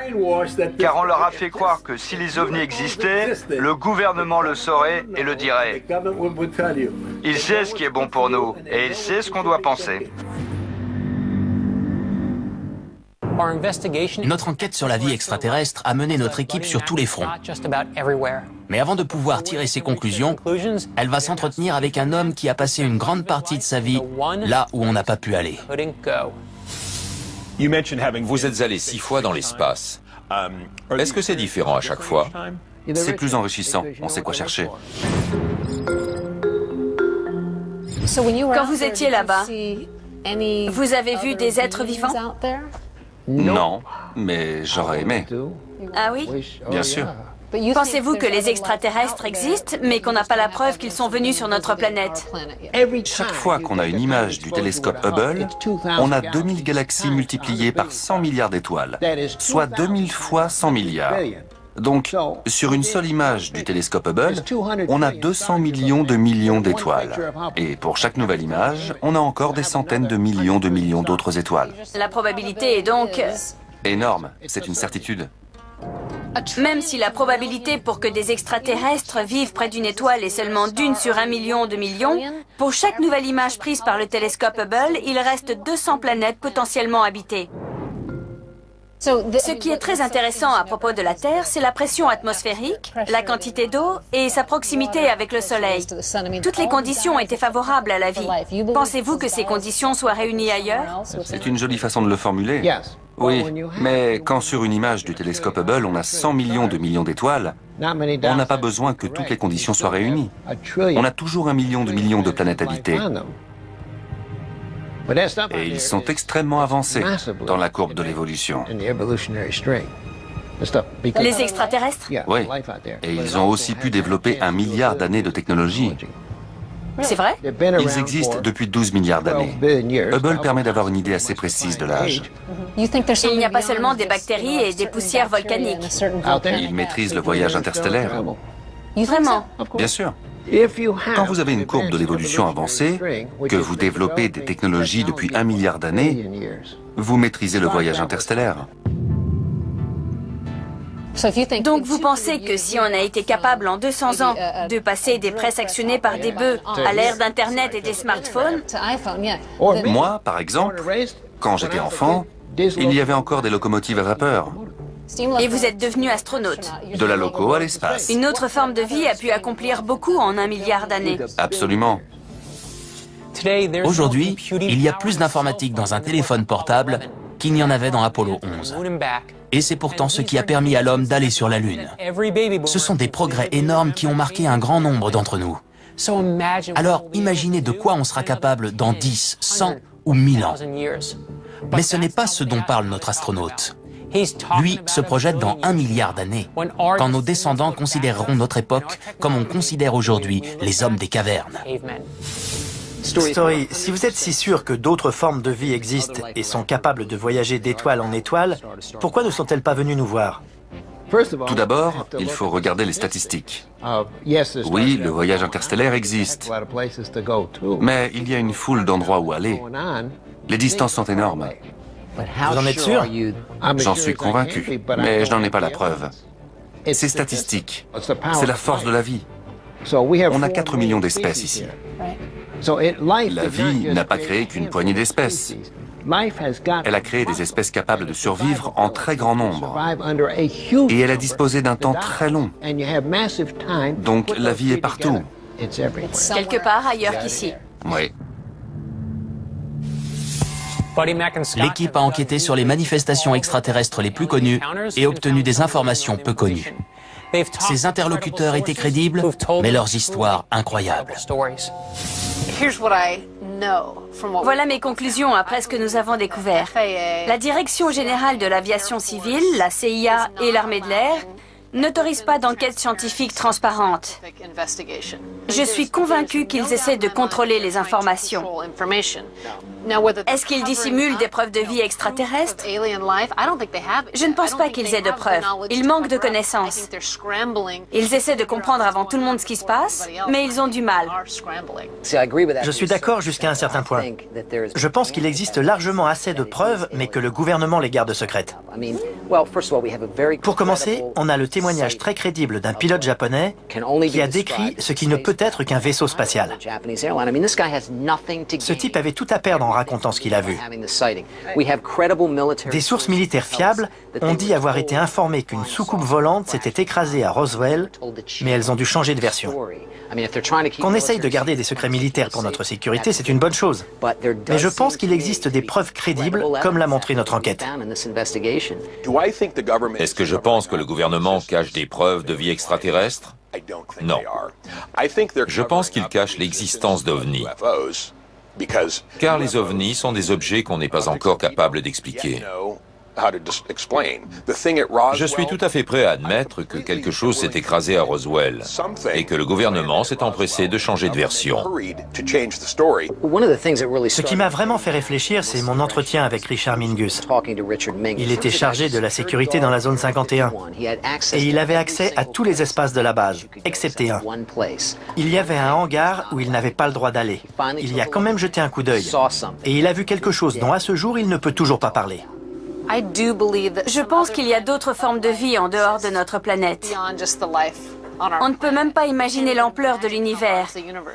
Car on leur a fait croire que si les ovnis existaient, le gouvernement le saurait et le dirait. Il sait ce qui est bon pour nous et il sait ce qu'on doit penser. Notre enquête sur la vie extraterrestre a mené notre équipe sur tous les fronts. Mais avant de pouvoir tirer ses conclusions, elle va s'entretenir avec un homme qui a passé une grande partie de sa vie là où on n'a pas pu aller. Vous êtes allé 6 fois dans l'espace. Est-ce que c'est différent à chaque fois? C'est plus enrichissant, on sait quoi chercher. Quand vous étiez là-bas, vous avez vu des êtres vivants? Non, mais j'aurais aimé. Ah oui? Bien sûr. Pensez-vous que les extraterrestres existent, mais qu'on n'a pas la preuve qu'ils sont venus sur notre planète? Chaque fois qu'on a une image du télescope Hubble, on a 2000 galaxies multipliées par 100 milliards d'étoiles, soit 2000 fois 100 milliards. Donc, sur une seule image du télescope Hubble, on a 200 millions d'étoiles. Et pour chaque nouvelle image, on a encore des centaines de millions d'autres étoiles. La probabilité est donc... Énorme, c'est une certitude. Même si la probabilité pour que des extraterrestres vivent près d'une étoile est seulement d'1 sur 1 million de millions, pour chaque nouvelle image prise par le télescope Hubble, il reste 200 planètes potentiellement habitées. Ce qui est très intéressant à propos de la Terre, c'est la pression atmosphérique, la quantité d'eau et sa proximité avec le Soleil. Toutes les conditions étaient favorables à la vie. Pensez-vous que ces conditions soient réunies ailleurs? C'est une jolie façon de le formuler. Oui, mais quand sur une image du télescope Hubble, on a 100 millions d'étoiles, on n'a pas besoin que toutes les conditions soient réunies. On a toujours 1 million de planètes habitées. Et ils sont extrêmement avancés dans la courbe de l'évolution. Les extraterrestres? Oui, et ils ont aussi pu développer 1 milliard d'années de technologie. C'est vrai? Ils existent depuis 12 milliards d'années. Hubble permet d'avoir une idée assez précise de l'âge. Il n'y a pas seulement des bactéries et des poussières volcaniques. Ils maîtrisent le voyage interstellaire. Vraiment? Bien sûr. Quand vous avez une courbe de l'évolution avancée, que vous développez des technologies depuis 1 milliard d'années, vous maîtrisez le voyage interstellaire. Donc vous pensez que si on a été capable en 200 ans de passer des presses actionnées par des bœufs à l'ère d'Internet et des smartphones... Moi, par exemple, quand j'étais enfant, il y avait encore des locomotives à vapeur. Et vous êtes devenu astronaute. De la loco à l'espace. Une autre forme de vie a pu accomplir beaucoup en 1 milliard d'années. Absolument. Aujourd'hui, il y a plus d'informatique dans un téléphone portable qu'il n'y en avait dans Apollo 11. Et c'est pourtant ce qui a permis à l'homme d'aller sur la Lune. Ce sont des progrès énormes qui ont marqué un grand nombre d'entre nous. Alors imaginez de quoi on sera capable dans 10, 100 ou 1000 ans. Mais ce n'est pas ce dont parle notre astronaute. Lui se projette dans 1 milliard d'années, quand nos descendants considéreront notre époque comme on considère aujourd'hui les hommes des cavernes. Story, si vous êtes si sûr que d'autres formes de vie existent et sont capables de voyager d'étoile en étoile, pourquoi ne sont-elles pas venues nous voir? Tout d'abord, il faut regarder les statistiques. Oui, le voyage interstellaire existe, mais il y a une foule d'endroits où aller. Les distances sont énormes. Vous en êtes sûr? J'en suis convaincu, mais je n'en ai pas la preuve. C'est statistique. C'est la force de la vie. On a 4 millions d'espèces ici. La vie n'a pas créé qu'une poignée d'espèces. Elle a créé des espèces capables de survivre en très grand nombre. Et elle a disposé d'un temps très long. Donc la vie est partout. Quelque part ailleurs qu'ici. Oui. L'équipe a enquêté sur les manifestations extraterrestres les plus connues et obtenu des informations peu connues. Ses interlocuteurs étaient crédibles, mais leurs histoires incroyables. Voilà mes conclusions après ce que nous avons découvert. La Direction générale de l'aviation civile, la CIA et l'armée de l'air n'autorise pas d'enquête scientifique transparente. Je suis convaincue qu'ils essaient de contrôler les informations. Est-ce qu'ils dissimulent des preuves de vie extraterrestre? Je ne pense pas qu'ils aient de preuves. Ils manquent de connaissances. Ils essaient de comprendre avant tout le monde ce qui se passe, mais ils ont du mal. Je suis d'accord jusqu'à un certain point. Je pense qu'il existe largement assez de preuves, mais que le gouvernement les garde secrètes. Pour commencer, on a le témoignage très crédible d'un pilote japonais qui a décrit ce qui ne peut être qu'un vaisseau spatial. Ce type avait tout à perdre en racontant ce qu'il a vu. Des sources militaires fiables ont dit avoir été informées qu'une soucoupe volante s'était écrasée à Roswell, mais elles ont dû changer de version. Qu'on essaye de garder des secrets militaires pour notre sécurité, c'est une bonne chose. Mais je pense qu'il existe des preuves crédibles, comme l'a montré notre enquête. Est-ce que je pense que le gouvernement cache des preuves de vie extraterrestre? Non. Je pense qu'il cache l'existence d'OVNI. Car les ovnis sont des objets qu'on n'est pas encore capable d'expliquer. Je suis tout à fait prêt à admettre que quelque chose s'est écrasé à Roswell et que le gouvernement s'est empressé de changer de version. Ce qui m'a vraiment fait réfléchir, c'est mon entretien avec Richard Mingus. Il était chargé de la sécurité dans la zone 51 et il avait accès à tous les espaces de la base, excepté un. Il y avait un hangar où il n'avait pas le droit d'aller. Il y a quand même jeté un coup d'œil et il a vu quelque chose dont à ce jour il ne peut toujours pas parler. Je pense qu'il y a d'autres formes de vie en dehors de notre planète. On ne peut même pas imaginer l'ampleur de l'univers,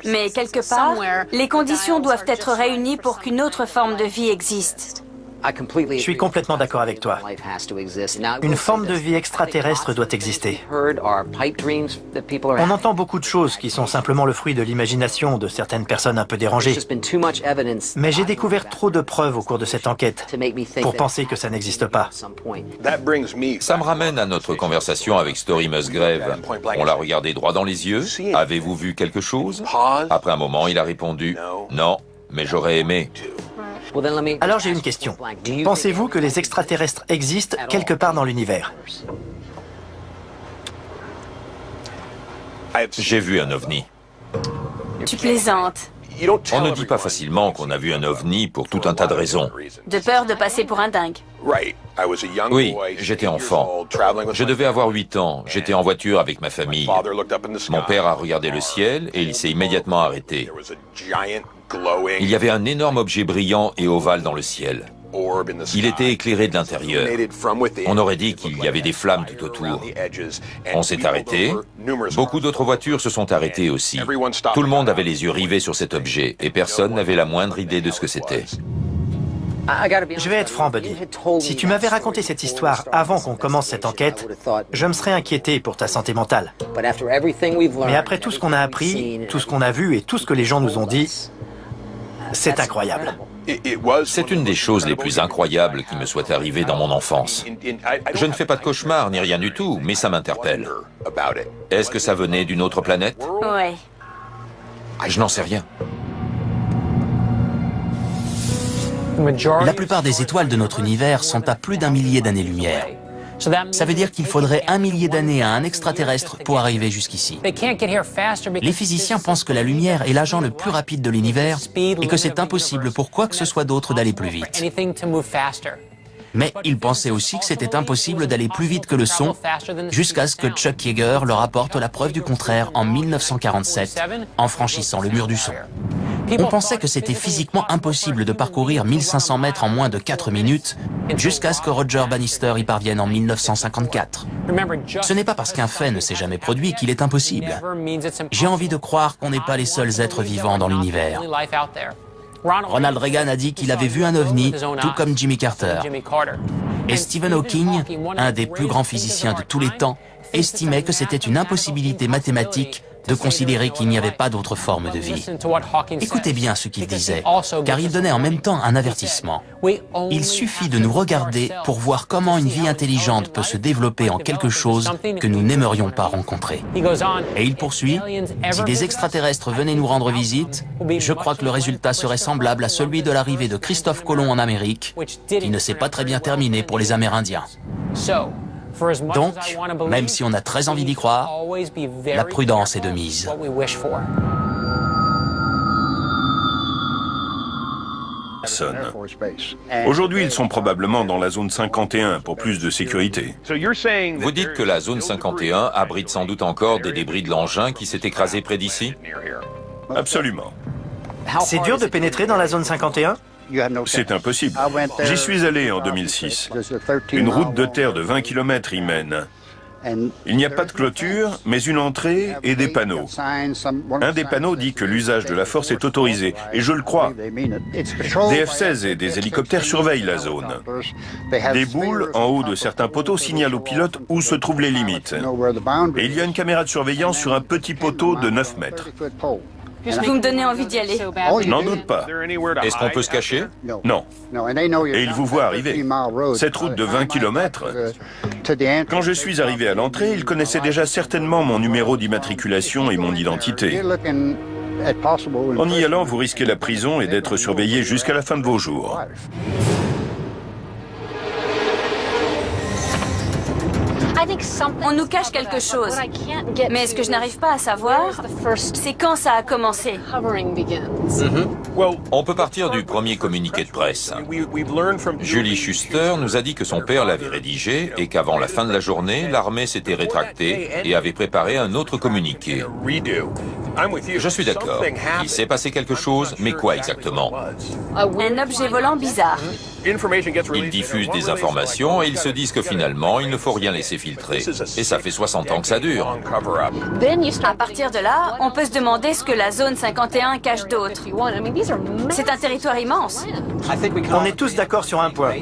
mais quelque part, les conditions doivent être réunies pour qu'une autre forme de vie existe. Je suis complètement d'accord avec toi. Une forme de vie extraterrestre doit exister. On entend beaucoup de choses qui sont simplement le fruit de l'imagination de certaines personnes un peu dérangées. Mais j'ai découvert trop de preuves au cours de cette enquête pour penser que ça n'existe pas. Ça me ramène à notre conversation avec Story Musgrave. On l'a regardé droit dans les yeux. Avez-vous vu quelque chose? Après un moment, il a répondu « Non, mais j'aurais aimé ». Alors j'ai une question. Pensez-vous que les extraterrestres existent quelque part dans l'univers? J'ai vu un ovni. Tu plaisantes. On ne dit pas facilement qu'on a vu un ovni pour tout un tas de raisons. De peur de passer pour un dingue. Oui, j'étais enfant. Je devais avoir 8 ans. J'étais en voiture avec ma famille. Mon père a regardé le ciel et il s'est immédiatement arrêté. Il y avait un énorme objet brillant et ovale dans le ciel. Il était éclairé de l'intérieur. On aurait dit qu'il y avait des flammes tout autour. On s'est arrêté. Beaucoup d'autres voitures se sont arrêtées aussi. Tout le monde avait les yeux rivés sur cet objet et personne n'avait la moindre idée de ce que c'était. Je vais être franc, Buddy. Si tu m'avais raconté cette histoire avant qu'on commence cette enquête, je me serais inquiété pour ta santé mentale. Mais après tout ce qu'on a appris, tout ce qu'on a vu et tout ce que les gens nous ont dit, c'est incroyable. C'est une des choses les plus incroyables qui me soit arrivée dans mon enfance. Je ne fais pas de cauchemar ni rien du tout, mais ça m'interpelle. Est-ce que ça venait d'une autre planète? Ouais. Je n'en sais rien. La plupart des étoiles de notre univers sont à plus d'1 millier d'années-lumière. Ça veut dire qu'il faudrait 1 millier d'années à un extraterrestre pour arriver jusqu'ici. Les physiciens pensent que la lumière est l'agent le plus rapide de l'univers et que c'est impossible pour quoi que ce soit d'autre d'aller plus vite. Mais ils pensaient aussi que c'était impossible d'aller plus vite que le son, jusqu'à ce que Chuck Yeager leur apporte la preuve du contraire en 1947, en franchissant le mur du son. On pensait que c'était physiquement impossible de parcourir 1500 mètres en moins de 4 minutes, jusqu'à ce que Roger Bannister y parvienne en 1954. Ce n'est pas parce qu'un fait ne s'est jamais produit qu'il est impossible. J'ai envie de croire qu'on n'est pas les seuls êtres vivants dans l'univers. Ronald Reagan a dit qu'il avait vu un ovni, tout comme Jimmy Carter. Et Stephen Hawking, un des plus grands physiciens de tous les temps, estimait que c'était une impossibilité mathématique de considérer qu'il n'y avait pas d'autre forme de vie. Écoutez bien ce qu'il disait, car il donnait en même temps un avertissement. Il suffit de nous regarder pour voir comment une vie intelligente peut se développer en quelque chose que nous n'aimerions pas rencontrer. Et il poursuit, si des extraterrestres venaient nous rendre visite, je crois que le résultat serait semblable à celui de l'arrivée de Christophe Colomb en Amérique, qui ne s'est pas très bien terminé pour les Amérindiens. Donc, même si on a très envie d'y croire, la prudence est de mise. Aujourd'hui, ils sont probablement dans la zone 51 pour plus de sécurité. Vous dites que la zone 51 abrite sans doute encore des débris de l'engin qui s'est écrasé près d'ici? Absolument. C'est dur de pénétrer dans la zone 51? C'est impossible. J'y suis allé en 2006. Une route de terre de 20 km y mène. Il n'y a pas de clôture, mais une entrée et des panneaux. Un des panneaux dit que l'usage de la force est autorisé, et je le crois. Des F-16 et des hélicoptères surveillent la zone. Des boules en haut de certains poteaux signalent aux pilotes où se trouvent les limites. Et il y a une caméra de surveillance sur un petit poteau de 9 mètres. Vous me donnez envie d'y aller. N'en doute pas. Est-ce qu'on peut se cacher? Non. Et ils vous voient arriver. Cette route de 20 km, quand je suis arrivé à l'entrée, ils connaissaient déjà certainement mon numéro d'immatriculation et mon identité. En y allant, vous risquez la prison et d'être surveillé jusqu'à la fin de vos jours. On nous cache quelque chose. Mais ce que je n'arrive pas à savoir, c'est quand ça a commencé. On peut partir du premier communiqué de presse. Julie Schuster nous a dit que son père l'avait rédigé et qu'avant la fin de la journée, l'armée s'était rétractée et avait préparé un autre communiqué. Je suis d'accord. Il s'est passé quelque chose, mais quoi exactement? Un objet volant bizarre. Ils diffusent des informations et ils se disent que finalement, il ne faut rien laisser filtrer. Et ça fait 60 ans que ça dure. À partir de là, on peut se demander ce que la zone 51 cache d'autre. C'est un territoire immense. On est tous d'accord sur un point.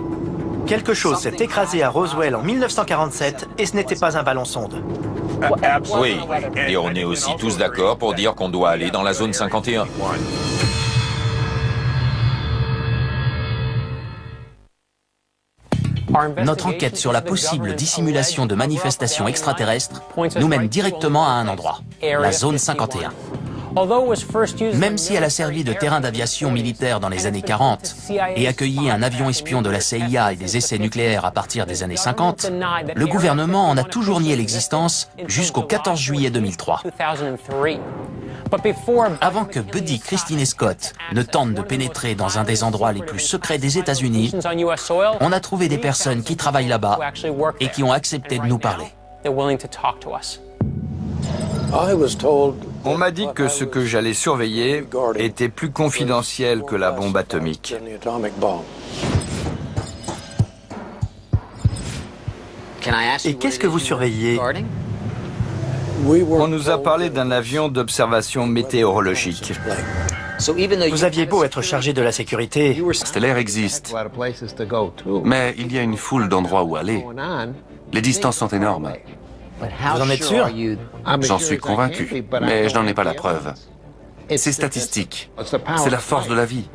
Quelque chose s'est écrasé à Roswell en 1947 et ce n'était pas un ballon sonde. Oui, et on est aussi tous d'accord pour dire qu'on doit aller dans la zone 51. Notre enquête sur la possible dissimulation de manifestations extraterrestres nous mène directement à un endroit, la zone 51. Même si elle a servi de terrain d'aviation militaire dans les années 40 et accueilli un avion espion de la CIA et des essais nucléaires à partir des années 50, le gouvernement en a toujours nié l'existence jusqu'au 14 juillet 2003. Avant que Buddy, Christine et Scott ne tentent de pénétrer dans un des endroits les plus secrets des États-Unis, on a trouvé des personnes qui travaillent là-bas et qui ont accepté de nous parler. On m'a dit que ce que j'allais surveiller était plus confidentiel que la bombe atomique. Et qu'est-ce que vous surveillez? On nous a parlé d'un avion d'observation météorologique. Vous aviez beau être chargé de la sécurité. Stellaire existe, mais il y a une foule d'endroits où aller. Les distances sont énormes. Vous en êtes sûr? J'en suis convaincu, mais je n'en ai pas la preuve. C'est statistique. C'est la force de la vie.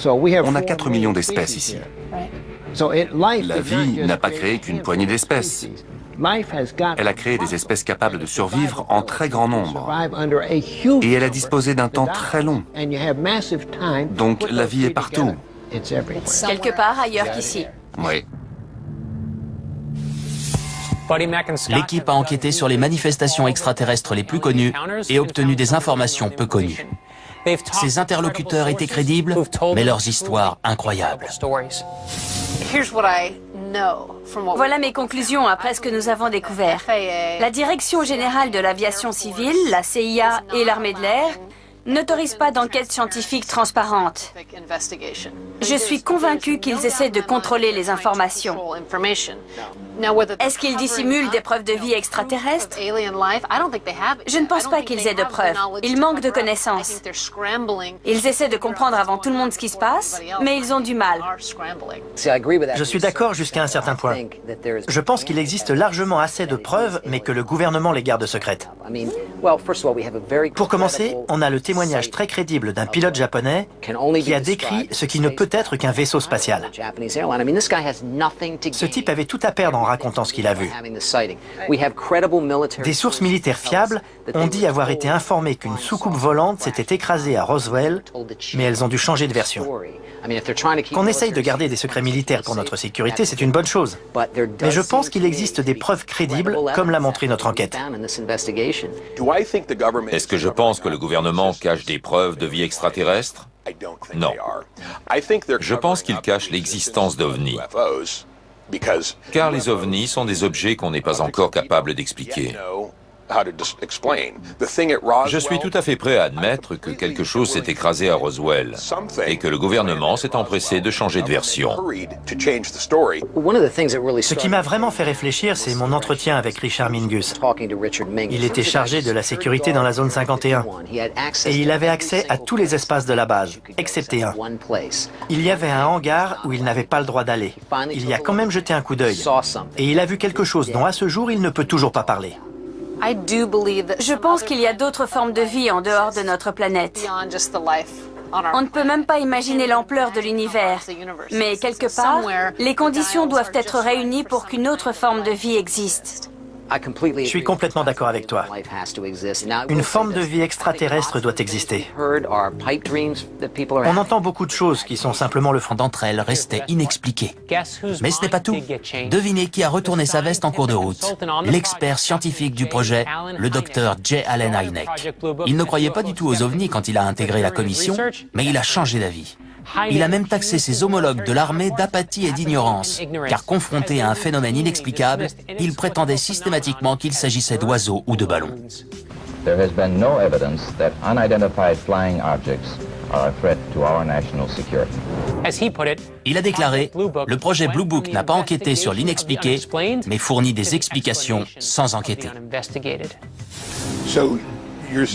On a 4 millions d'espèces ici. La vie n'a pas créé qu'une poignée d'espèces. Elle a créé des espèces capables de survivre en très grand nombre. Et elle a disposé d'un temps très long. Donc la vie est partout. Quelque part ailleurs qu'ici. Oui. L'équipe a enquêté sur les manifestations extraterrestres les plus connues et obtenu des informations peu connues. Ces interlocuteurs étaient crédibles, mais leurs histoires incroyables. Voilà mes conclusions après ce que nous avons découvert. La Direction générale de l'aviation civile, la CIA et l'armée de l'air n'autorisent pas d'enquête scientifique transparente. Je suis convaincue qu'ils essaient de contrôler les informations. Est-ce qu'ils dissimulent des preuves de vie extraterrestre? Je ne pense pas qu'ils aient de preuves. Ils manquent de connaissances. Ils essaient de comprendre avant tout le monde ce qui se passe, mais ils ont du mal. Je suis d'accord jusqu'à un certain point. Je pense qu'il existe largement assez de preuves, mais que le gouvernement les garde secrètes. Pour commencer, on a le témoignage très crédible d'un pilote japonais qui a décrit ce qui ne peut être qu'un vaisseau spatial. Ce type avait tout à perdre en racontant ce qu'il a vu. Des sources militaires fiables ont dit avoir été informées qu'une soucoupe volante s'était écrasée à Roswell, mais elles ont dû changer de version. Qu'on essaye de garder des secrets militaires pour notre sécurité, c'est une bonne chose. Mais je pense qu'il existe des preuves crédibles, comme l'a montré notre enquête. Est-ce que je pense que le gouvernement cache des preuves de vie extraterrestre? Non. Je pense qu'il cache l'existence d'OVNI. Car les ovnis sont des objets qu'on n'est pas encore capable d'expliquer. Je suis tout à fait prêt à admettre que quelque chose s'est écrasé à Roswell et que le gouvernement s'est empressé de changer de version. Ce qui m'a vraiment fait réfléchir, c'est mon entretien avec Richard Mingus. Il était chargé de la sécurité dans la zone 51 et il avait accès à tous les espaces de la base, excepté un. Il y avait un hangar où il n'avait pas le droit d'aller. Il y a quand même jeté un coup d'œil et il a vu quelque chose dont à ce jour il ne peut toujours pas parler. Je pense qu'il y a d'autres formes de vie en dehors de notre planète. On ne peut même pas imaginer l'ampleur de l'univers, mais quelque part, les conditions doivent être réunies pour qu'une autre forme de vie existe. Je suis complètement d'accord avec toi. Une forme de vie extraterrestre doit exister. On entend beaucoup de choses qui sont simplement le fond d'entre elles restaient inexpliquées. Mais ce n'est pas tout. Devinez qui a retourné sa veste en cours de route. L'expert scientifique du projet, le docteur J. Allen Hynek. Il ne croyait pas du tout aux ovnis quand il a intégré la commission, mais il a changé d'avis. Il a même taxé ses homologues de l'armée d'apathie et d'ignorance, car confronté à un phénomène inexplicable, il prétendait systématiquement qu'il s'agissait d'oiseaux ou de ballons. There has been no evidence that unidentified flying objects are a threat to our national security. Il a déclaré, le projet Blue Book n'a pas enquêté sur l'inexpliqué, mais fournit des explications sans enquêter.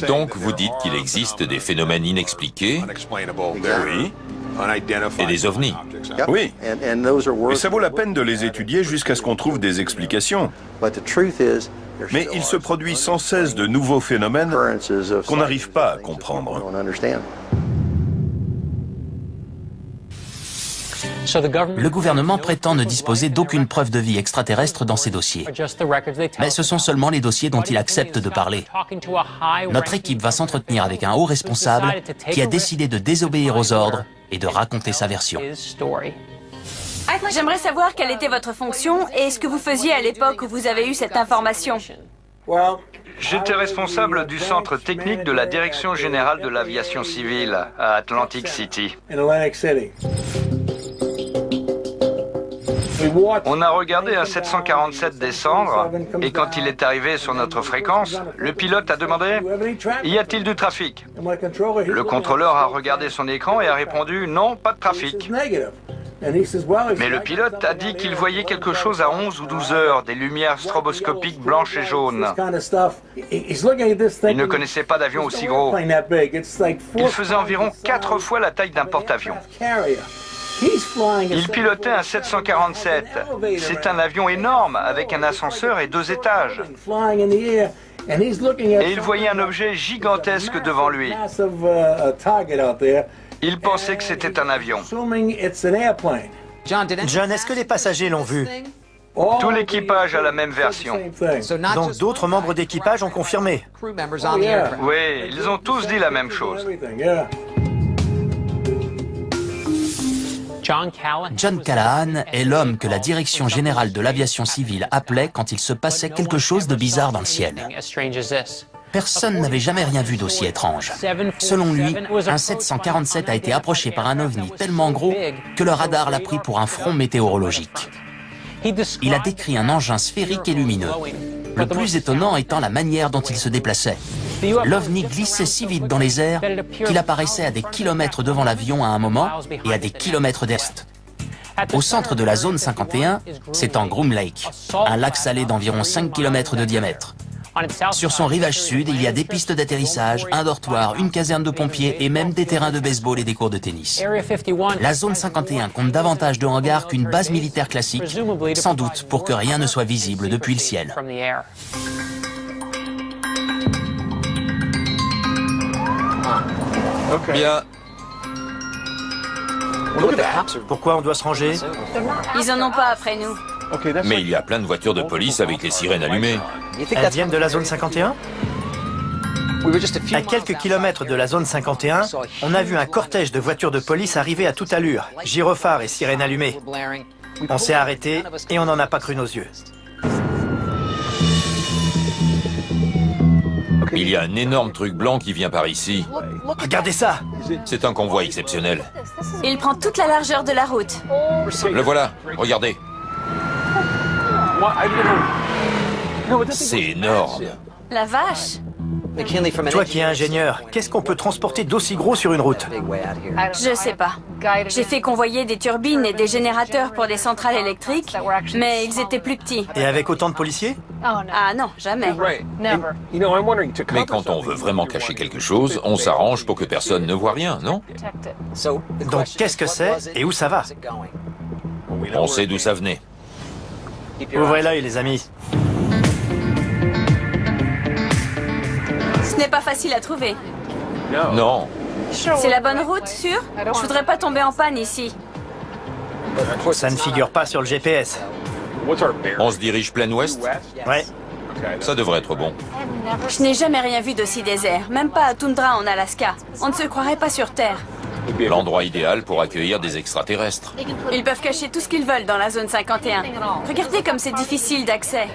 Donc vous dites qu'il existe des phénomènes inexpliqués? Oui. Et des ovnis? Oui. Et ça vaut la peine de les étudier jusqu'à ce qu'on trouve des explications. Mais il se produit sans cesse de nouveaux phénomènes qu'on n'arrive pas à comprendre. Le gouvernement prétend ne disposer d'aucune preuve de vie extraterrestre dans ses dossiers. Mais ce sont seulement les dossiers dont il accepte de parler. Notre équipe va s'entretenir avec un haut responsable qui a décidé de désobéir aux ordres et de raconter sa version. J'aimerais savoir quelle était votre fonction et ce que vous faisiez à l'époque où vous avez eu cette information. J'étais responsable du centre technique de la Direction générale de l'aviation civile à Atlantic City. On a regardé un 747 descendre et quand il est arrivé sur notre fréquence, le pilote a demandé « Y a-t-il du trafic ?» Le contrôleur a regardé son écran et a répondu « Non, pas de trafic ». Mais le pilote a dit qu'il voyait quelque chose à 11 ou 12 heures, des lumières stroboscopiques blanches et jaunes. Il ne connaissait pas d'avion aussi gros. Il faisait environ 4 fois la taille d'un porte-avions. Il pilotait un 747. C'est un avion énorme avec un ascenseur et 2 étages. Et il voyait un objet gigantesque devant lui. Il pensait que c'était un avion. John, est-ce que les passagers l'ont vu? Tout l'équipage a la même version. Donc d'autres membres d'équipage ont confirmé? Oui, ils ont tous dit la même chose. John Callahan est l'homme que la Direction générale de l'aviation civile appelait quand il se passait quelque chose de bizarre dans le ciel. Personne n'avait jamais rien vu d'aussi étrange. Selon lui, un 747 a été approché par un ovni tellement gros que le radar l'a pris pour un front météorologique. Il a décrit un engin sphérique et lumineux. Le plus étonnant étant la manière dont il se déplaçait. L'ovni glissait si vite dans les airs qu'il apparaissait à des kilomètres devant l'avion à un moment et à des kilomètres d'est. Au centre de la zone 51, c'est en Groom Lake, un lac salé d'environ 5 km de diamètre. Sur son rivage sud, il y a des pistes d'atterrissage, un dortoir, une caserne de pompiers et même des terrains de baseball et des cours de tennis. La zone 51 compte davantage de hangars qu'une base militaire classique, sans doute pour que rien ne soit visible depuis le ciel. Bien. Pourquoi on doit se ranger? Ils en ont pas après nous. Mais il y a plein de voitures de police avec les sirènes allumées. Elles viennent de la zone 51 ? À quelques kilomètres de la zone 51, on a vu un cortège de voitures de police arriver à toute allure, gyrophares et sirènes allumées. On s'est arrêté et on n'en a pas cru nos yeux. Il y a un énorme truc blanc qui vient par ici. Regardez ça! C'est un convoi exceptionnel. Il prend toute la largeur de la route. Le voilà, regardez. C'est énorme. La vache! Toi qui es ingénieur, qu'est-ce qu'on peut transporter d'aussi gros sur une route? Je sais pas. J'ai fait convoyer des turbines et des générateurs pour des centrales électriques, mais ils étaient plus petits. Et avec autant de policiers? Ah non, jamais. Mais quand on veut vraiment cacher quelque chose, on s'arrange pour que personne ne voit rien, non? Donc qu'est-ce que c'est et où ça va? On sait d'où ça venait. Ouvrez l'œil, les amis. Ce n'est pas facile à trouver. Non. C'est la bonne route, sûr? Je voudrais pas tomber en panne ici. Ça ne figure pas sur le GPS. On se dirige plein ouest? Ouais. Ça devrait être bon. Je n'ai jamais rien vu d'aussi désert, même pas à Toundra en Alaska. On ne se croirait pas sur Terre. L'endroit idéal pour accueillir des extraterrestres. Ils peuvent cacher tout ce qu'ils veulent dans la zone 51. Regardez comme c'est difficile d'accès.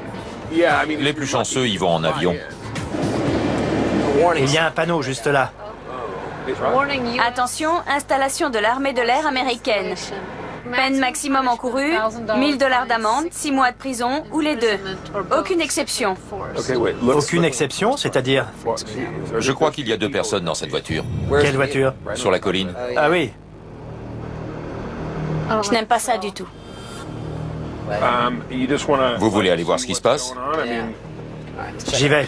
Les plus chanceux y vont en avion. Il y a un panneau juste là. Attention, installation de l'armée de l'air américaine. Peine maximum encourue, 1000 $ d'amende, 6 mois de prison ou les deux. Aucune exception. Aucune exception, c'est-à-dire? Je crois qu'il y a 2 personnes dans cette voiture. Quelle voiture? Sur la colline. Ah oui. Je n'aime pas ça du tout. Vous voulez aller voir ce qui se passe? J'y vais.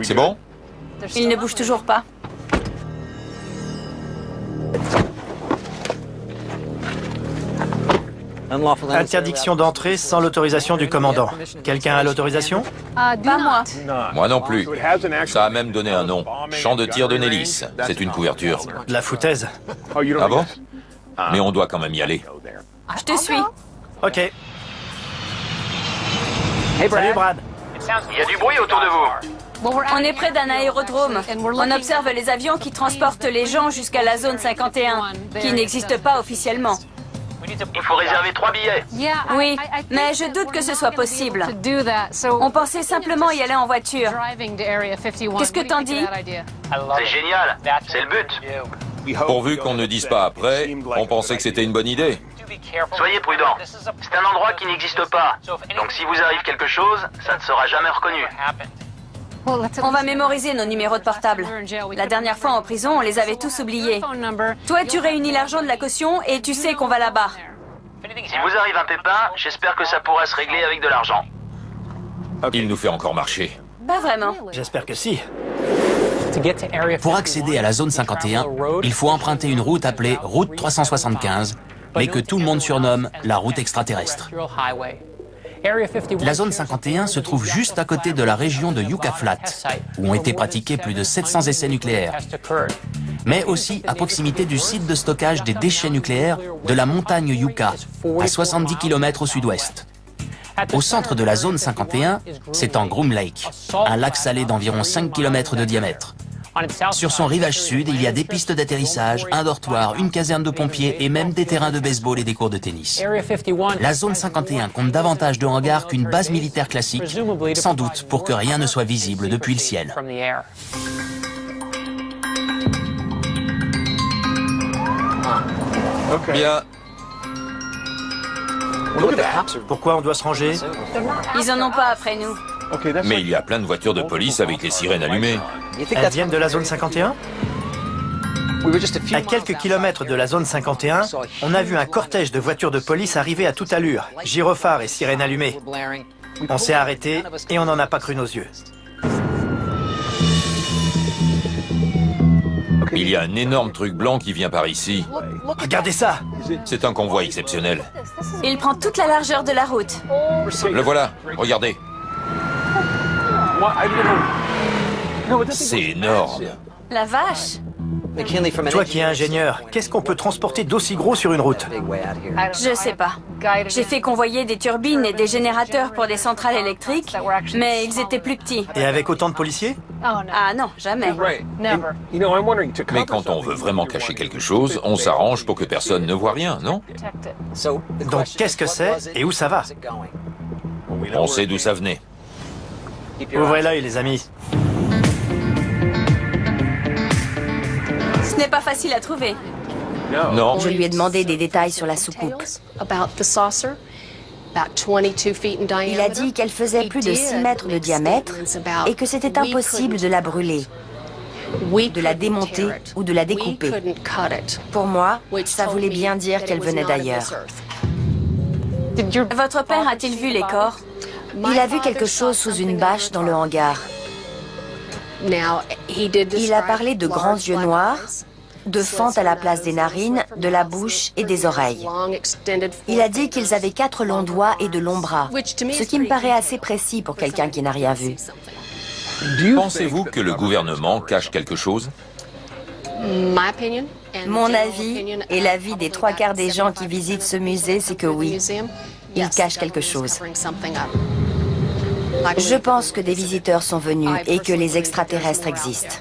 C'est bon? Il ne bouge toujours pas. Interdiction d'entrée sans l'autorisation du commandant. Quelqu'un a l'autorisation? Pas moi. Moi non plus. Ça a même donné un nom. Champ de tir de Nellis. C'est une couverture. De la foutaise. Ah bon? Mais on doit quand même y aller. Je te suis. Ok. Salut Brad. Il y a du bruit autour de vous. On est près d'un aérodrome. On observe les avions qui transportent les gens jusqu'à la zone 51, qui n'existe pas officiellement. Il faut réserver 3 billets. Oui, mais je doute que ce soit possible. On pensait simplement y aller en voiture. Qu'est-ce que t'en dis? C'est génial. C'est le but. Pourvu qu'on ne dise pas après, on pensait que c'était une bonne idée. Soyez prudents. C'est un endroit qui n'existe pas. Donc si vous arrive quelque chose, ça ne sera jamais reconnu. On va mémoriser nos numéros de portable. La dernière fois en prison, on les avait tous oubliés. Toi, tu réunis l'argent de la caution et tu sais qu'on va là-bas. Si vous arrive un pépin, j'espère que ça pourra se régler avec de l'argent. Il nous fait encore marcher. Pas vraiment. J'espère que si. Pour accéder à la zone 51, il faut emprunter une route appelée route 375, mais que tout le monde surnomme la route extraterrestre. La zone 51 se trouve juste à côté de la région de Yucca Flat, où ont été pratiqués plus de 700 essais nucléaires, mais aussi à proximité du site de stockage des déchets nucléaires de la montagne Yucca, à 70 km au sud-ouest. Au centre de la zone 51, c'est en Groom Lake, un lac salé d'environ 5 km de diamètre. Sur son rivage sud, il y a des pistes d'atterrissage, un dortoir, une caserne de pompiers et même des terrains de baseball et des cours de tennis. La zone 51 compte davantage de hangars qu'une base militaire classique, sans doute pour que rien ne soit visible depuis le ciel. Bien. Pourquoi on doit se ranger? Ils en ont pas après nous. Mais il y a plein de voitures de police avec les sirènes allumées. Elles viennent de la zone 51? À quelques kilomètres de la zone 51, on a vu un cortège de voitures de police arriver à toute allure, gyrophares et sirènes allumées. On s'est arrêté et on n'en a pas cru nos yeux. Il y a un énorme truc blanc qui vient par ici. Regardez ça! C'est un convoi exceptionnel. Il prend toute la largeur de la route. Le voilà, regardez. C'est énorme. La vache! Toi qui es ingénieur, qu'est-ce qu'on peut transporter d'aussi gros sur une route? Je sais pas. J'ai fait convoyer des turbines et des générateurs pour des centrales électriques, mais ils étaient plus petits. Et avec autant de policiers? Ah non, jamais. Mais quand on veut vraiment cacher quelque chose, on s'arrange pour que personne ne voit rien, non? Donc qu'est-ce que c'est et où ça va? On sait d'où ça venait. Ouvrez l'œil, les amis. Ce n'est pas facile à trouver. Non. Je lui ai demandé des détails sur la soucoupe. Il a dit qu'elle faisait plus de 6 mètres de diamètre et que c'était impossible de la brûler, de la démonter ou de la découper. Pour moi, ça voulait bien dire qu'elle venait d'ailleurs. Votre père a-t-il vu les corps? Il a vu quelque chose sous une bâche dans le hangar. Il a parlé de grands yeux noirs, de fentes à la place des narines, de la bouche et des oreilles. Il a dit qu'ils avaient 4 longs doigts et de longs bras, ce qui me paraît assez précis pour quelqu'un qui n'a rien vu. Pensez-vous que le gouvernement cache quelque chose? Mon avis et l'avis des 3/4 des gens qui visitent ce musée, c'est que oui, ils cachent quelque chose. Je pense que des visiteurs sont venus et que les extraterrestres existent.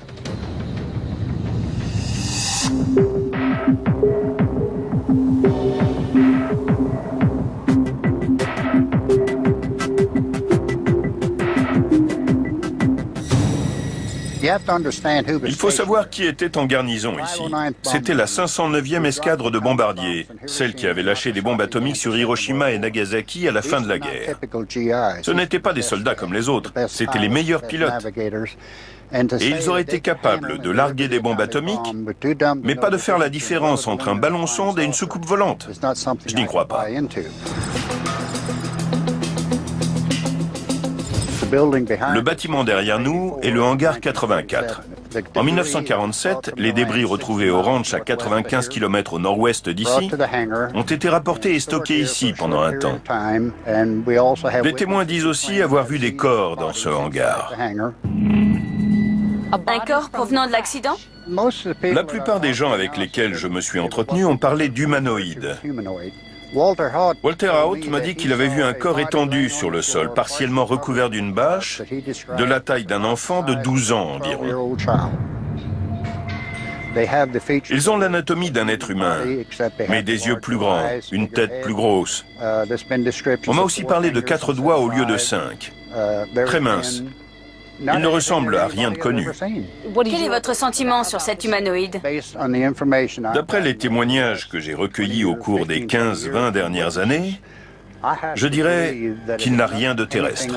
Il faut savoir qui était en garnison ici. C'était la 509e escadre de bombardiers, celle qui avait lâché des bombes atomiques sur Hiroshima et Nagasaki à la fin de la guerre. Ce n'étaient pas des soldats comme les autres, c'étaient les meilleurs pilotes. Et ils auraient été capables de larguer des bombes atomiques, mais pas de faire la différence entre un ballon sonde et une soucoupe volante. Je n'y crois pas. Le bâtiment derrière nous est le hangar 84. En 1947, les débris retrouvés au ranch à 95 km au nord-ouest d'ici ont été rapportés et stockés ici pendant un temps. Les témoins disent aussi avoir vu des corps dans ce hangar. Un corps provenant de l'accident? La plupart des gens avec lesquels je me suis entretenu ont parlé d'humanoïdes. Walter Haut m'a dit qu'il avait vu un corps étendu sur le sol, partiellement recouvert d'une bâche, de la taille d'un enfant de 12 ans environ. Ils ont l'anatomie d'un être humain, mais des yeux plus grands, une tête plus grosse. On m'a aussi parlé de 4 doigts au lieu de 5, très minces. Il ne ressemble à rien de connu. Quel est votre sentiment sur cet humanoïde? D'après les témoignages que j'ai recueillis au cours des 15-20 dernières années, je dirais qu'il n'a rien de terrestre.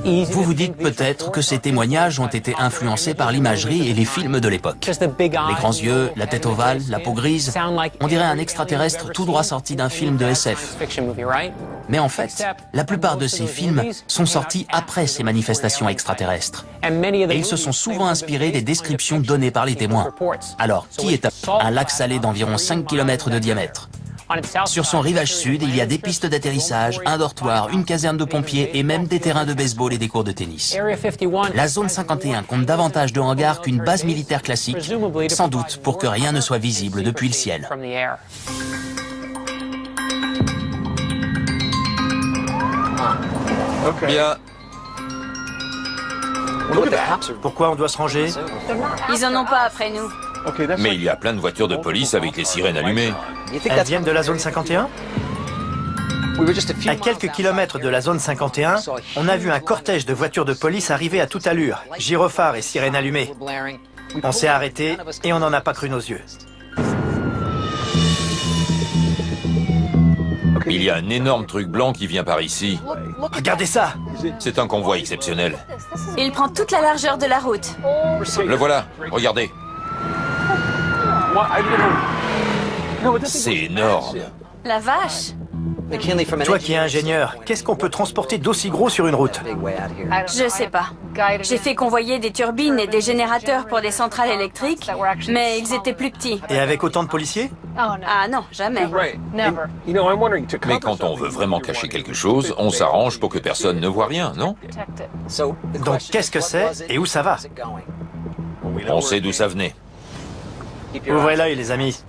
Vous vous dites peut-être que ces témoignages ont été influencés par l'imagerie et les films de l'époque. Les grands yeux, la tête ovale, la peau grise, on dirait un extraterrestre tout droit sorti d'un film de SF. Mais en fait, la plupart de ces films sont sortis après ces manifestations extraterrestres. Et ils se sont souvent inspirés des descriptions données par les témoins. Alors, qui est un lac salé d'environ 5 km de diamètre? Sur son rivage sud, il y a des pistes d'atterrissage, un dortoir, une caserne de pompiers et même des terrains de baseball et des cours de tennis. La zone 51 compte davantage de hangars qu'une base militaire classique, sans doute pour que rien ne soit visible depuis le ciel. Bien. Pourquoi on doit se ranger? Ils en ont pas après nous. Mais il y a plein de voitures de police avec les sirènes allumées. Elles viennent de la zone 51? À quelques kilomètres de la zone 51, on a vu un cortège de voitures de police arriver à toute allure, gyrophares et sirènes allumées. On s'est arrêté et on n'en a pas cru nos yeux. Il y a un énorme truc blanc qui vient par ici. Regardez ça! C'est un convoi exceptionnel. Il prend toute la largeur de la route. Le voilà, regardez. C'est énorme. La vache! Toi qui es ingénieur, qu'est-ce qu'on peut transporter d'aussi gros sur une route? Je sais pas. J'ai fait convoyer des turbines et des générateurs pour des centrales électriques, mais ils étaient plus petits. Et avec autant de policiers? Ah non, jamais. Mais quand on veut vraiment cacher quelque chose, on s'arrange pour que personne ne voit rien, non? Donc qu'est-ce que c'est et où ça va? On sait d'où ça venait. Ouvrez l'œil, les amis.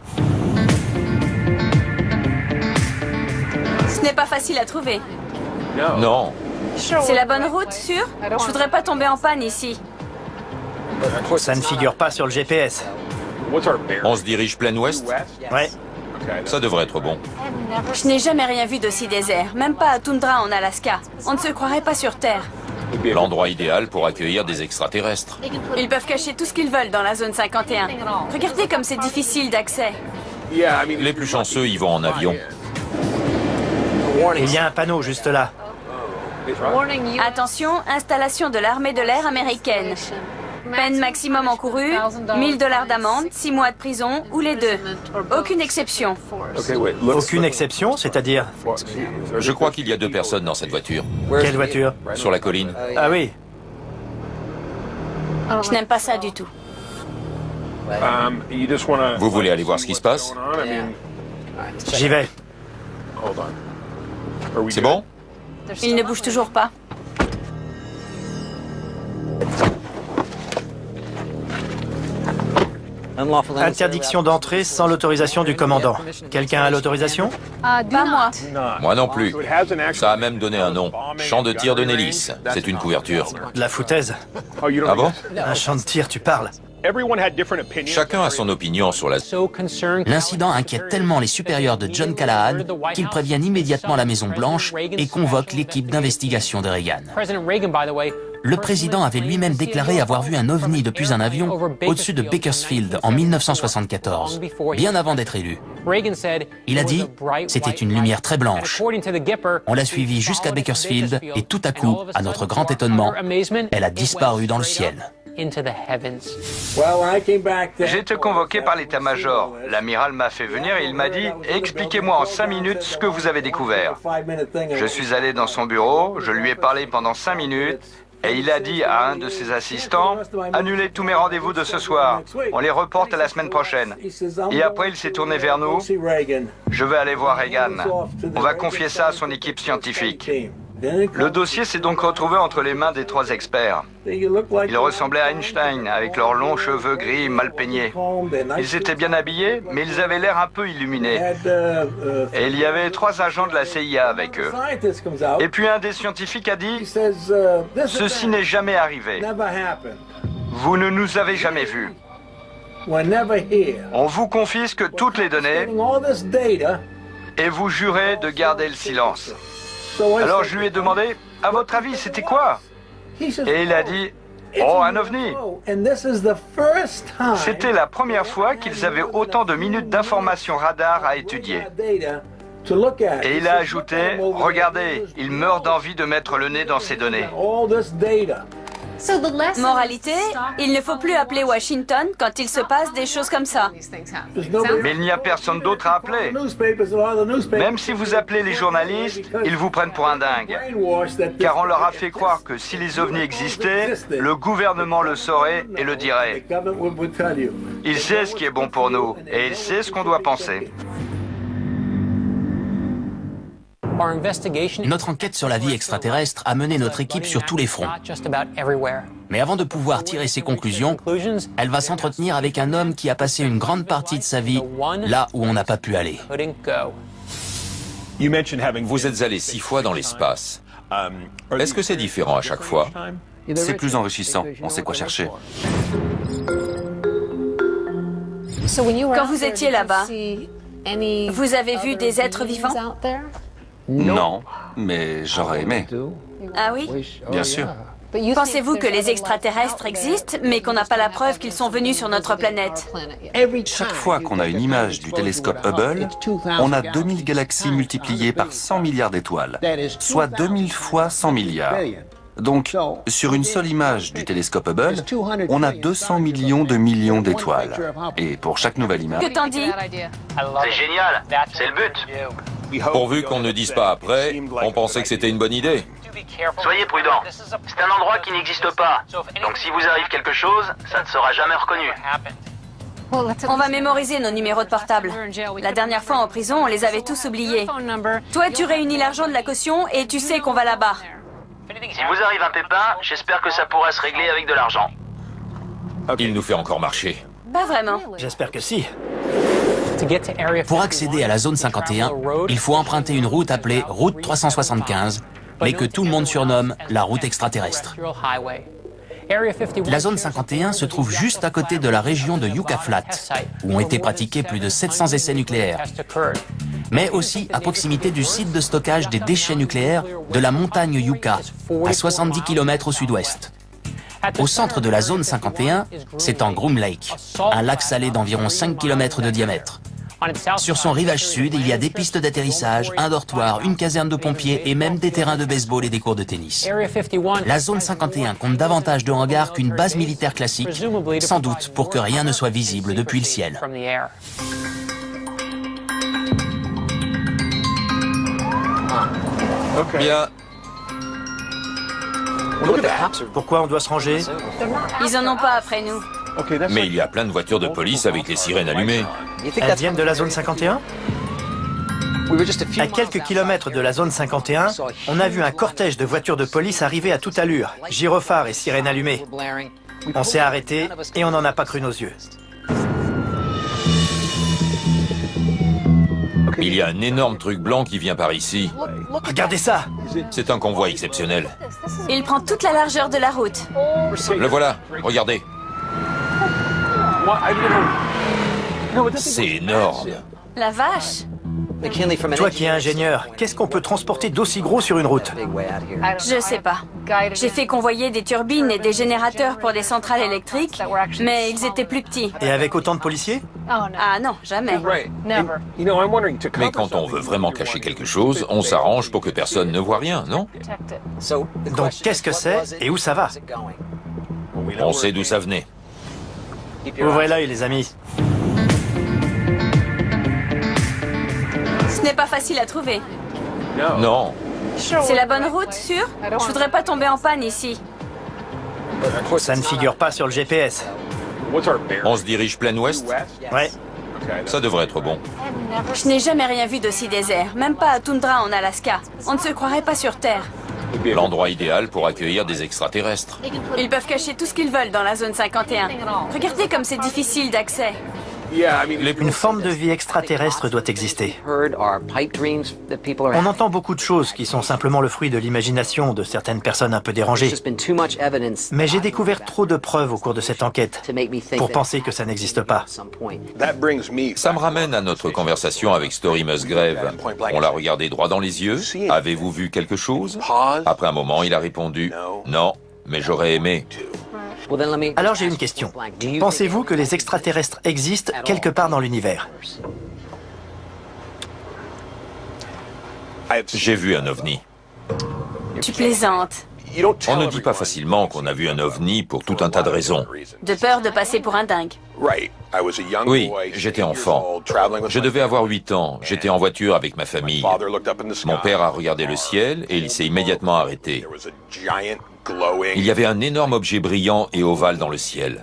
Ce n'est pas facile à trouver. Non. C'est la bonne route, sûr? Je voudrais pas tomber en panne ici. Ça ne figure pas sur le GPS. On se dirige plein ouest? Ouais. Ça devrait être bon. Je n'ai jamais rien vu d'aussi désert, même pas à Toundra en Alaska. On ne se croirait pas sur Terre. L'endroit idéal pour accueillir des extraterrestres. Ils peuvent cacher tout ce qu'ils veulent dans la zone 51. Regardez comme c'est difficile d'accès. Les plus chanceux y vont en avion. Il y a un panneau juste là. Attention, installation de l'armée de l'air américaine. Peine maximum encourue, $1000 d'amende, 6 mois de prison ou les deux. Aucune exception. Aucune exception, c'est-à-dire? Je crois qu'il y a 2 personnes dans cette voiture. Quelle voiture? Sur la colline. Ah oui. Je n'aime pas ça du tout. Vous voulez aller voir ce qui se passe? J'y vais. C'est bon? Il ne bouge toujours pas. Interdiction d'entrée sans l'autorisation du commandant. Quelqu'un a l'autorisation? Pas moi. Moi non plus. Ça a même donné un nom. Champ de tir de Nellis. C'est une couverture. De la foutaise. Ah bon? Un champ de tir, tu parles. Chacun a son opinion sur la... L'incident inquiète tellement les supérieurs de John Callahan qu'ils préviennent immédiatement la Maison-Blanche et convoquent l'équipe d'investigation de Reagan. Le président avait lui-même déclaré avoir vu un ovni depuis un avion au-dessus de Bakersfield en 1974, bien avant d'être élu. Il a dit « C'était une lumière très blanche. On l'a suivie jusqu'à Bakersfield et tout à coup, à notre grand étonnement, elle a disparu dans le ciel. » J'ai été convoqué par l'état-major. L'amiral m'a fait venir et il m'a dit « Expliquez-moi en 5 minutes ce que vous avez découvert. » Je suis allé dans son bureau, je lui ai parlé pendant 5 minutes et il a dit à un de ses assistants « Annulez tous mes rendez-vous de ce soir, on les reporte à la semaine prochaine. » Et après il s'est tourné vers nous « Je vais aller voir Reagan. On va confier ça à son équipe scientifique. » Le dossier s'est donc retrouvé entre les mains des 3 experts. Ils ressemblaient à Einstein, avec leurs longs cheveux gris mal peignés. Ils étaient bien habillés, mais ils avaient l'air un peu illuminés. Et il y avait 3 agents de la CIA avec eux. Et puis un des scientifiques a dit « Ceci n'est jamais arrivé. Vous ne nous avez jamais vus. On vous confisque toutes les données et vous jurez de garder le silence. » Alors je lui ai demandé, à votre avis, c'était quoi? Et il a dit, oh, un ovni. C'était la première fois qu'ils avaient autant de minutes d'informations radar à étudier. Et il a ajouté, regardez, il meurt d'envie de mettre le nez dans ces données. Moralité, il ne faut plus appeler Washington quand il se passe des choses comme ça. Mais il n'y a personne d'autre à appeler. Même si vous appelez les journalistes, ils vous prennent pour un dingue. Car on leur a fait croire que si les ovnis existaient, le gouvernement le saurait et le dirait. Il sait ce qui est bon pour nous et il sait ce qu'on doit penser. Notre enquête sur la vie extraterrestre a mené notre équipe sur tous les fronts. Mais avant de pouvoir tirer ses conclusions, elle va s'entretenir avec un homme qui a passé une grande partie de sa vie là où on n'a pas pu aller. Vous êtes allé 6 fois dans l'espace. Est-ce que c'est différent à chaque fois? C'est plus enrichissant, on sait quoi chercher. Quand vous étiez là-bas, vous avez vu des êtres vivants? Non, mais j'aurais aimé. Ah oui? Bien sûr. Pensez-vous que les extraterrestres existent, mais qu'on n'a pas la preuve qu'ils sont venus sur notre planète? Chaque fois qu'on a une image du télescope Hubble, on a 2000 galaxies multipliées par 100 milliards d'étoiles, soit 2000 fois 100 milliards. Donc, sur une seule image du télescope Hubble, on a 200 millions d'étoiles. Et pour chaque nouvelle image... Que t'en dis? C'est génial, c'est le but. Pourvu qu'on ne dise pas après, on pensait que c'était une bonne idée. Soyez prudents. C'est un endroit qui n'existe pas. Donc si vous arrive quelque chose, ça ne sera jamais reconnu. On va mémoriser nos numéros de portable. La dernière fois en prison, on les avait tous oubliés. Toi, tu réunis l'argent de la caution et tu sais qu'on va là-bas. Si vous arrive un pépin, j'espère que ça pourra se régler avec de l'argent. Il nous fait encore marcher. Pas vraiment. J'espère que si. Pour accéder à la zone 51, il faut emprunter une route appelée route 375, mais que tout le monde surnomme la route extraterrestre. La zone 51 se trouve juste à côté de la région de Yucca Flat, où ont été pratiqués plus de 700 essais nucléaires, mais aussi à proximité du site de stockage des déchets nucléaires de la montagne Yucca, à 70 km au sud-ouest. Au centre de la zone 51 s'étend Groom Lake, un lac salé d'environ 5 km de diamètre. Sur son rivage sud, il y a des pistes d'atterrissage, un dortoir, une caserne de pompiers et même des terrains de baseball et des cours de tennis. La zone 51 compte davantage de hangars qu'une base militaire classique, sans doute pour que rien ne soit visible depuis le ciel. Bien. Pourquoi on doit se ranger? Ils en ont pas après nous. Mais il y a plein de voitures de police avec les sirènes allumées. Elles viennent de la zone 51? À quelques kilomètres de la zone 51, on a vu un cortège de voitures de police arriver à toute allure, gyrophares et sirènes allumées. On s'est arrêté et on n'en a pas cru nos yeux. Il y a un énorme truc blanc qui vient par ici. Regardez ça! C'est un convoi exceptionnel. Il prend toute la largeur de la route. Le voilà, regardez. C'est énorme. La vache! Toi qui es ingénieur, qu'est-ce qu'on peut transporter d'aussi gros sur une route? Je sais pas. J'ai fait convoyer des turbines et des générateurs pour des centrales électriques, mais ils étaient plus petits. Et avec autant de policiers? Ah non, jamais. Mais quand on veut vraiment cacher quelque chose, on s'arrange pour que personne ne voit rien, non? Donc qu'est-ce que c'est et où ça va? On sait d'où ça venait. Ouvrez l'œil, les amis. Ce n'est pas facile à trouver. Non. C'est la bonne route, sûr? Je voudrais pas tomber en panne ici. Ça ne figure pas sur le GPS. On se dirige plein ouest? Ouais. Ça devrait être bon. Je n'ai jamais rien vu d'aussi désert, même pas à Toundra en Alaska. On ne se croirait pas sur Terre. L'endroit idéal pour accueillir des extraterrestres. Ils peuvent cacher tout ce qu'ils veulent dans la zone 51. Regardez comme c'est difficile d'accès. Une forme de vie extraterrestre doit exister. On entend beaucoup de choses qui sont simplement le fruit de l'imagination de certaines personnes un peu dérangées. Mais j'ai découvert trop de preuves au cours de cette enquête pour penser que ça n'existe pas. Ça me ramène à notre conversation avec Story Musgrave. On l'a regardé droit dans les yeux. Avez-vous vu quelque chose? Après un moment, il a répondu « Non, mais j'aurais aimé ». Alors j'ai une question. Pensez-vous que les extraterrestres existent quelque part dans l'univers? J'ai vu un ovni. Tu plaisantes. On ne dit pas facilement qu'on a vu un ovni pour tout un tas de raisons. De peur de passer pour un dingue. Oui, j'étais enfant. Je devais avoir 8 ans. J'étais en voiture avec ma famille. Mon père a regardé le ciel et il s'est immédiatement arrêté. Il y avait un énorme objet brillant et ovale dans le ciel.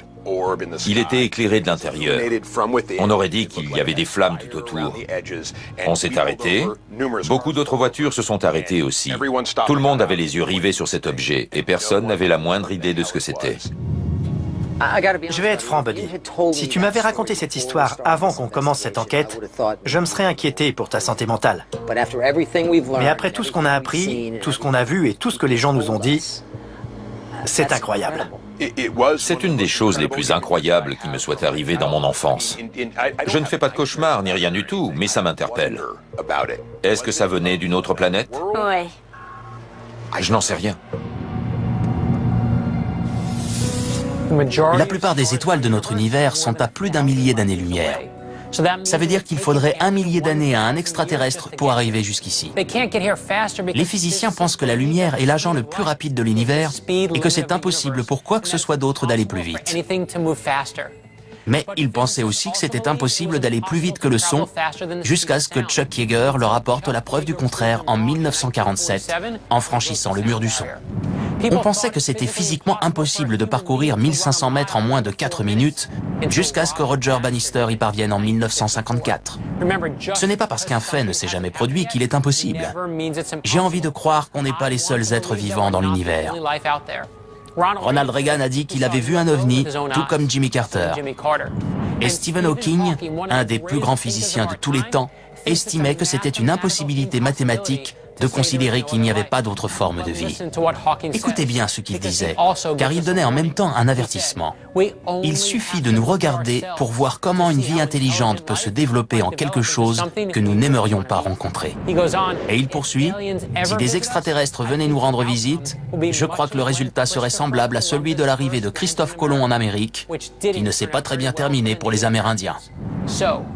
Il était éclairé de l'intérieur. On aurait dit qu'il y avait des flammes tout autour. On s'est arrêté. Beaucoup d'autres voitures se sont arrêtées aussi. Tout le monde avait les yeux rivés sur cet objet et personne n'avait la moindre idée de ce que c'était. Je vais être franc, Buddy. Si tu m'avais raconté cette histoire avant qu'on commence cette enquête, je me serais inquiété pour ta santé mentale. Mais après tout ce qu'on a appris, tout ce qu'on a vu et tout ce que les gens nous ont dit, c'est incroyable. C'est une des choses les plus incroyables qui me soit arrivée dans mon enfance. Je ne fais pas de cauchemar ni rien du tout, mais ça m'interpelle. Est-ce que ça venait d'une autre planète? Ouais. Je n'en sais rien. La plupart des étoiles de notre univers sont à plus d'1 millier d'années-lumière. Ça veut dire qu'il faudrait 1 millier d'années à un extraterrestre pour arriver jusqu'ici. Les physiciens pensent que la lumière est l'agent le plus rapide de l'univers et que c'est impossible pour quoi que ce soit d'autre d'aller plus vite. Mais ils pensaient aussi que c'était impossible d'aller plus vite que le son, jusqu'à ce que Chuck Yeager leur apporte la preuve du contraire en 1947, en franchissant le mur du son. On pensait que c'était physiquement impossible de parcourir 1500 mètres en moins de 4 minutes, jusqu'à ce que Roger Bannister y parvienne en 1954. Ce n'est pas parce qu'un fait ne s'est jamais produit qu'il est impossible. J'ai envie de croire qu'on n'est pas les seuls êtres vivants dans l'univers. Ronald Reagan a dit qu'il avait vu un ovni, tout comme Jimmy Carter. Et Stephen Hawking, un des plus grands physiciens de tous les temps, estimait que c'était une impossibilité mathématique de considérer qu'il n'y avait pas d'autre forme de vie. Écoutez bien ce qu'il disait, car il donnait en même temps un avertissement. Il suffit de nous regarder pour voir comment une vie intelligente peut se développer en quelque chose que nous n'aimerions pas rencontrer. Et il poursuit, si des extraterrestres venaient nous rendre visite, je crois que le résultat serait semblable à celui de l'arrivée de Christophe Colomb en Amérique, qui ne s'est pas très bien terminé pour les Amérindiens.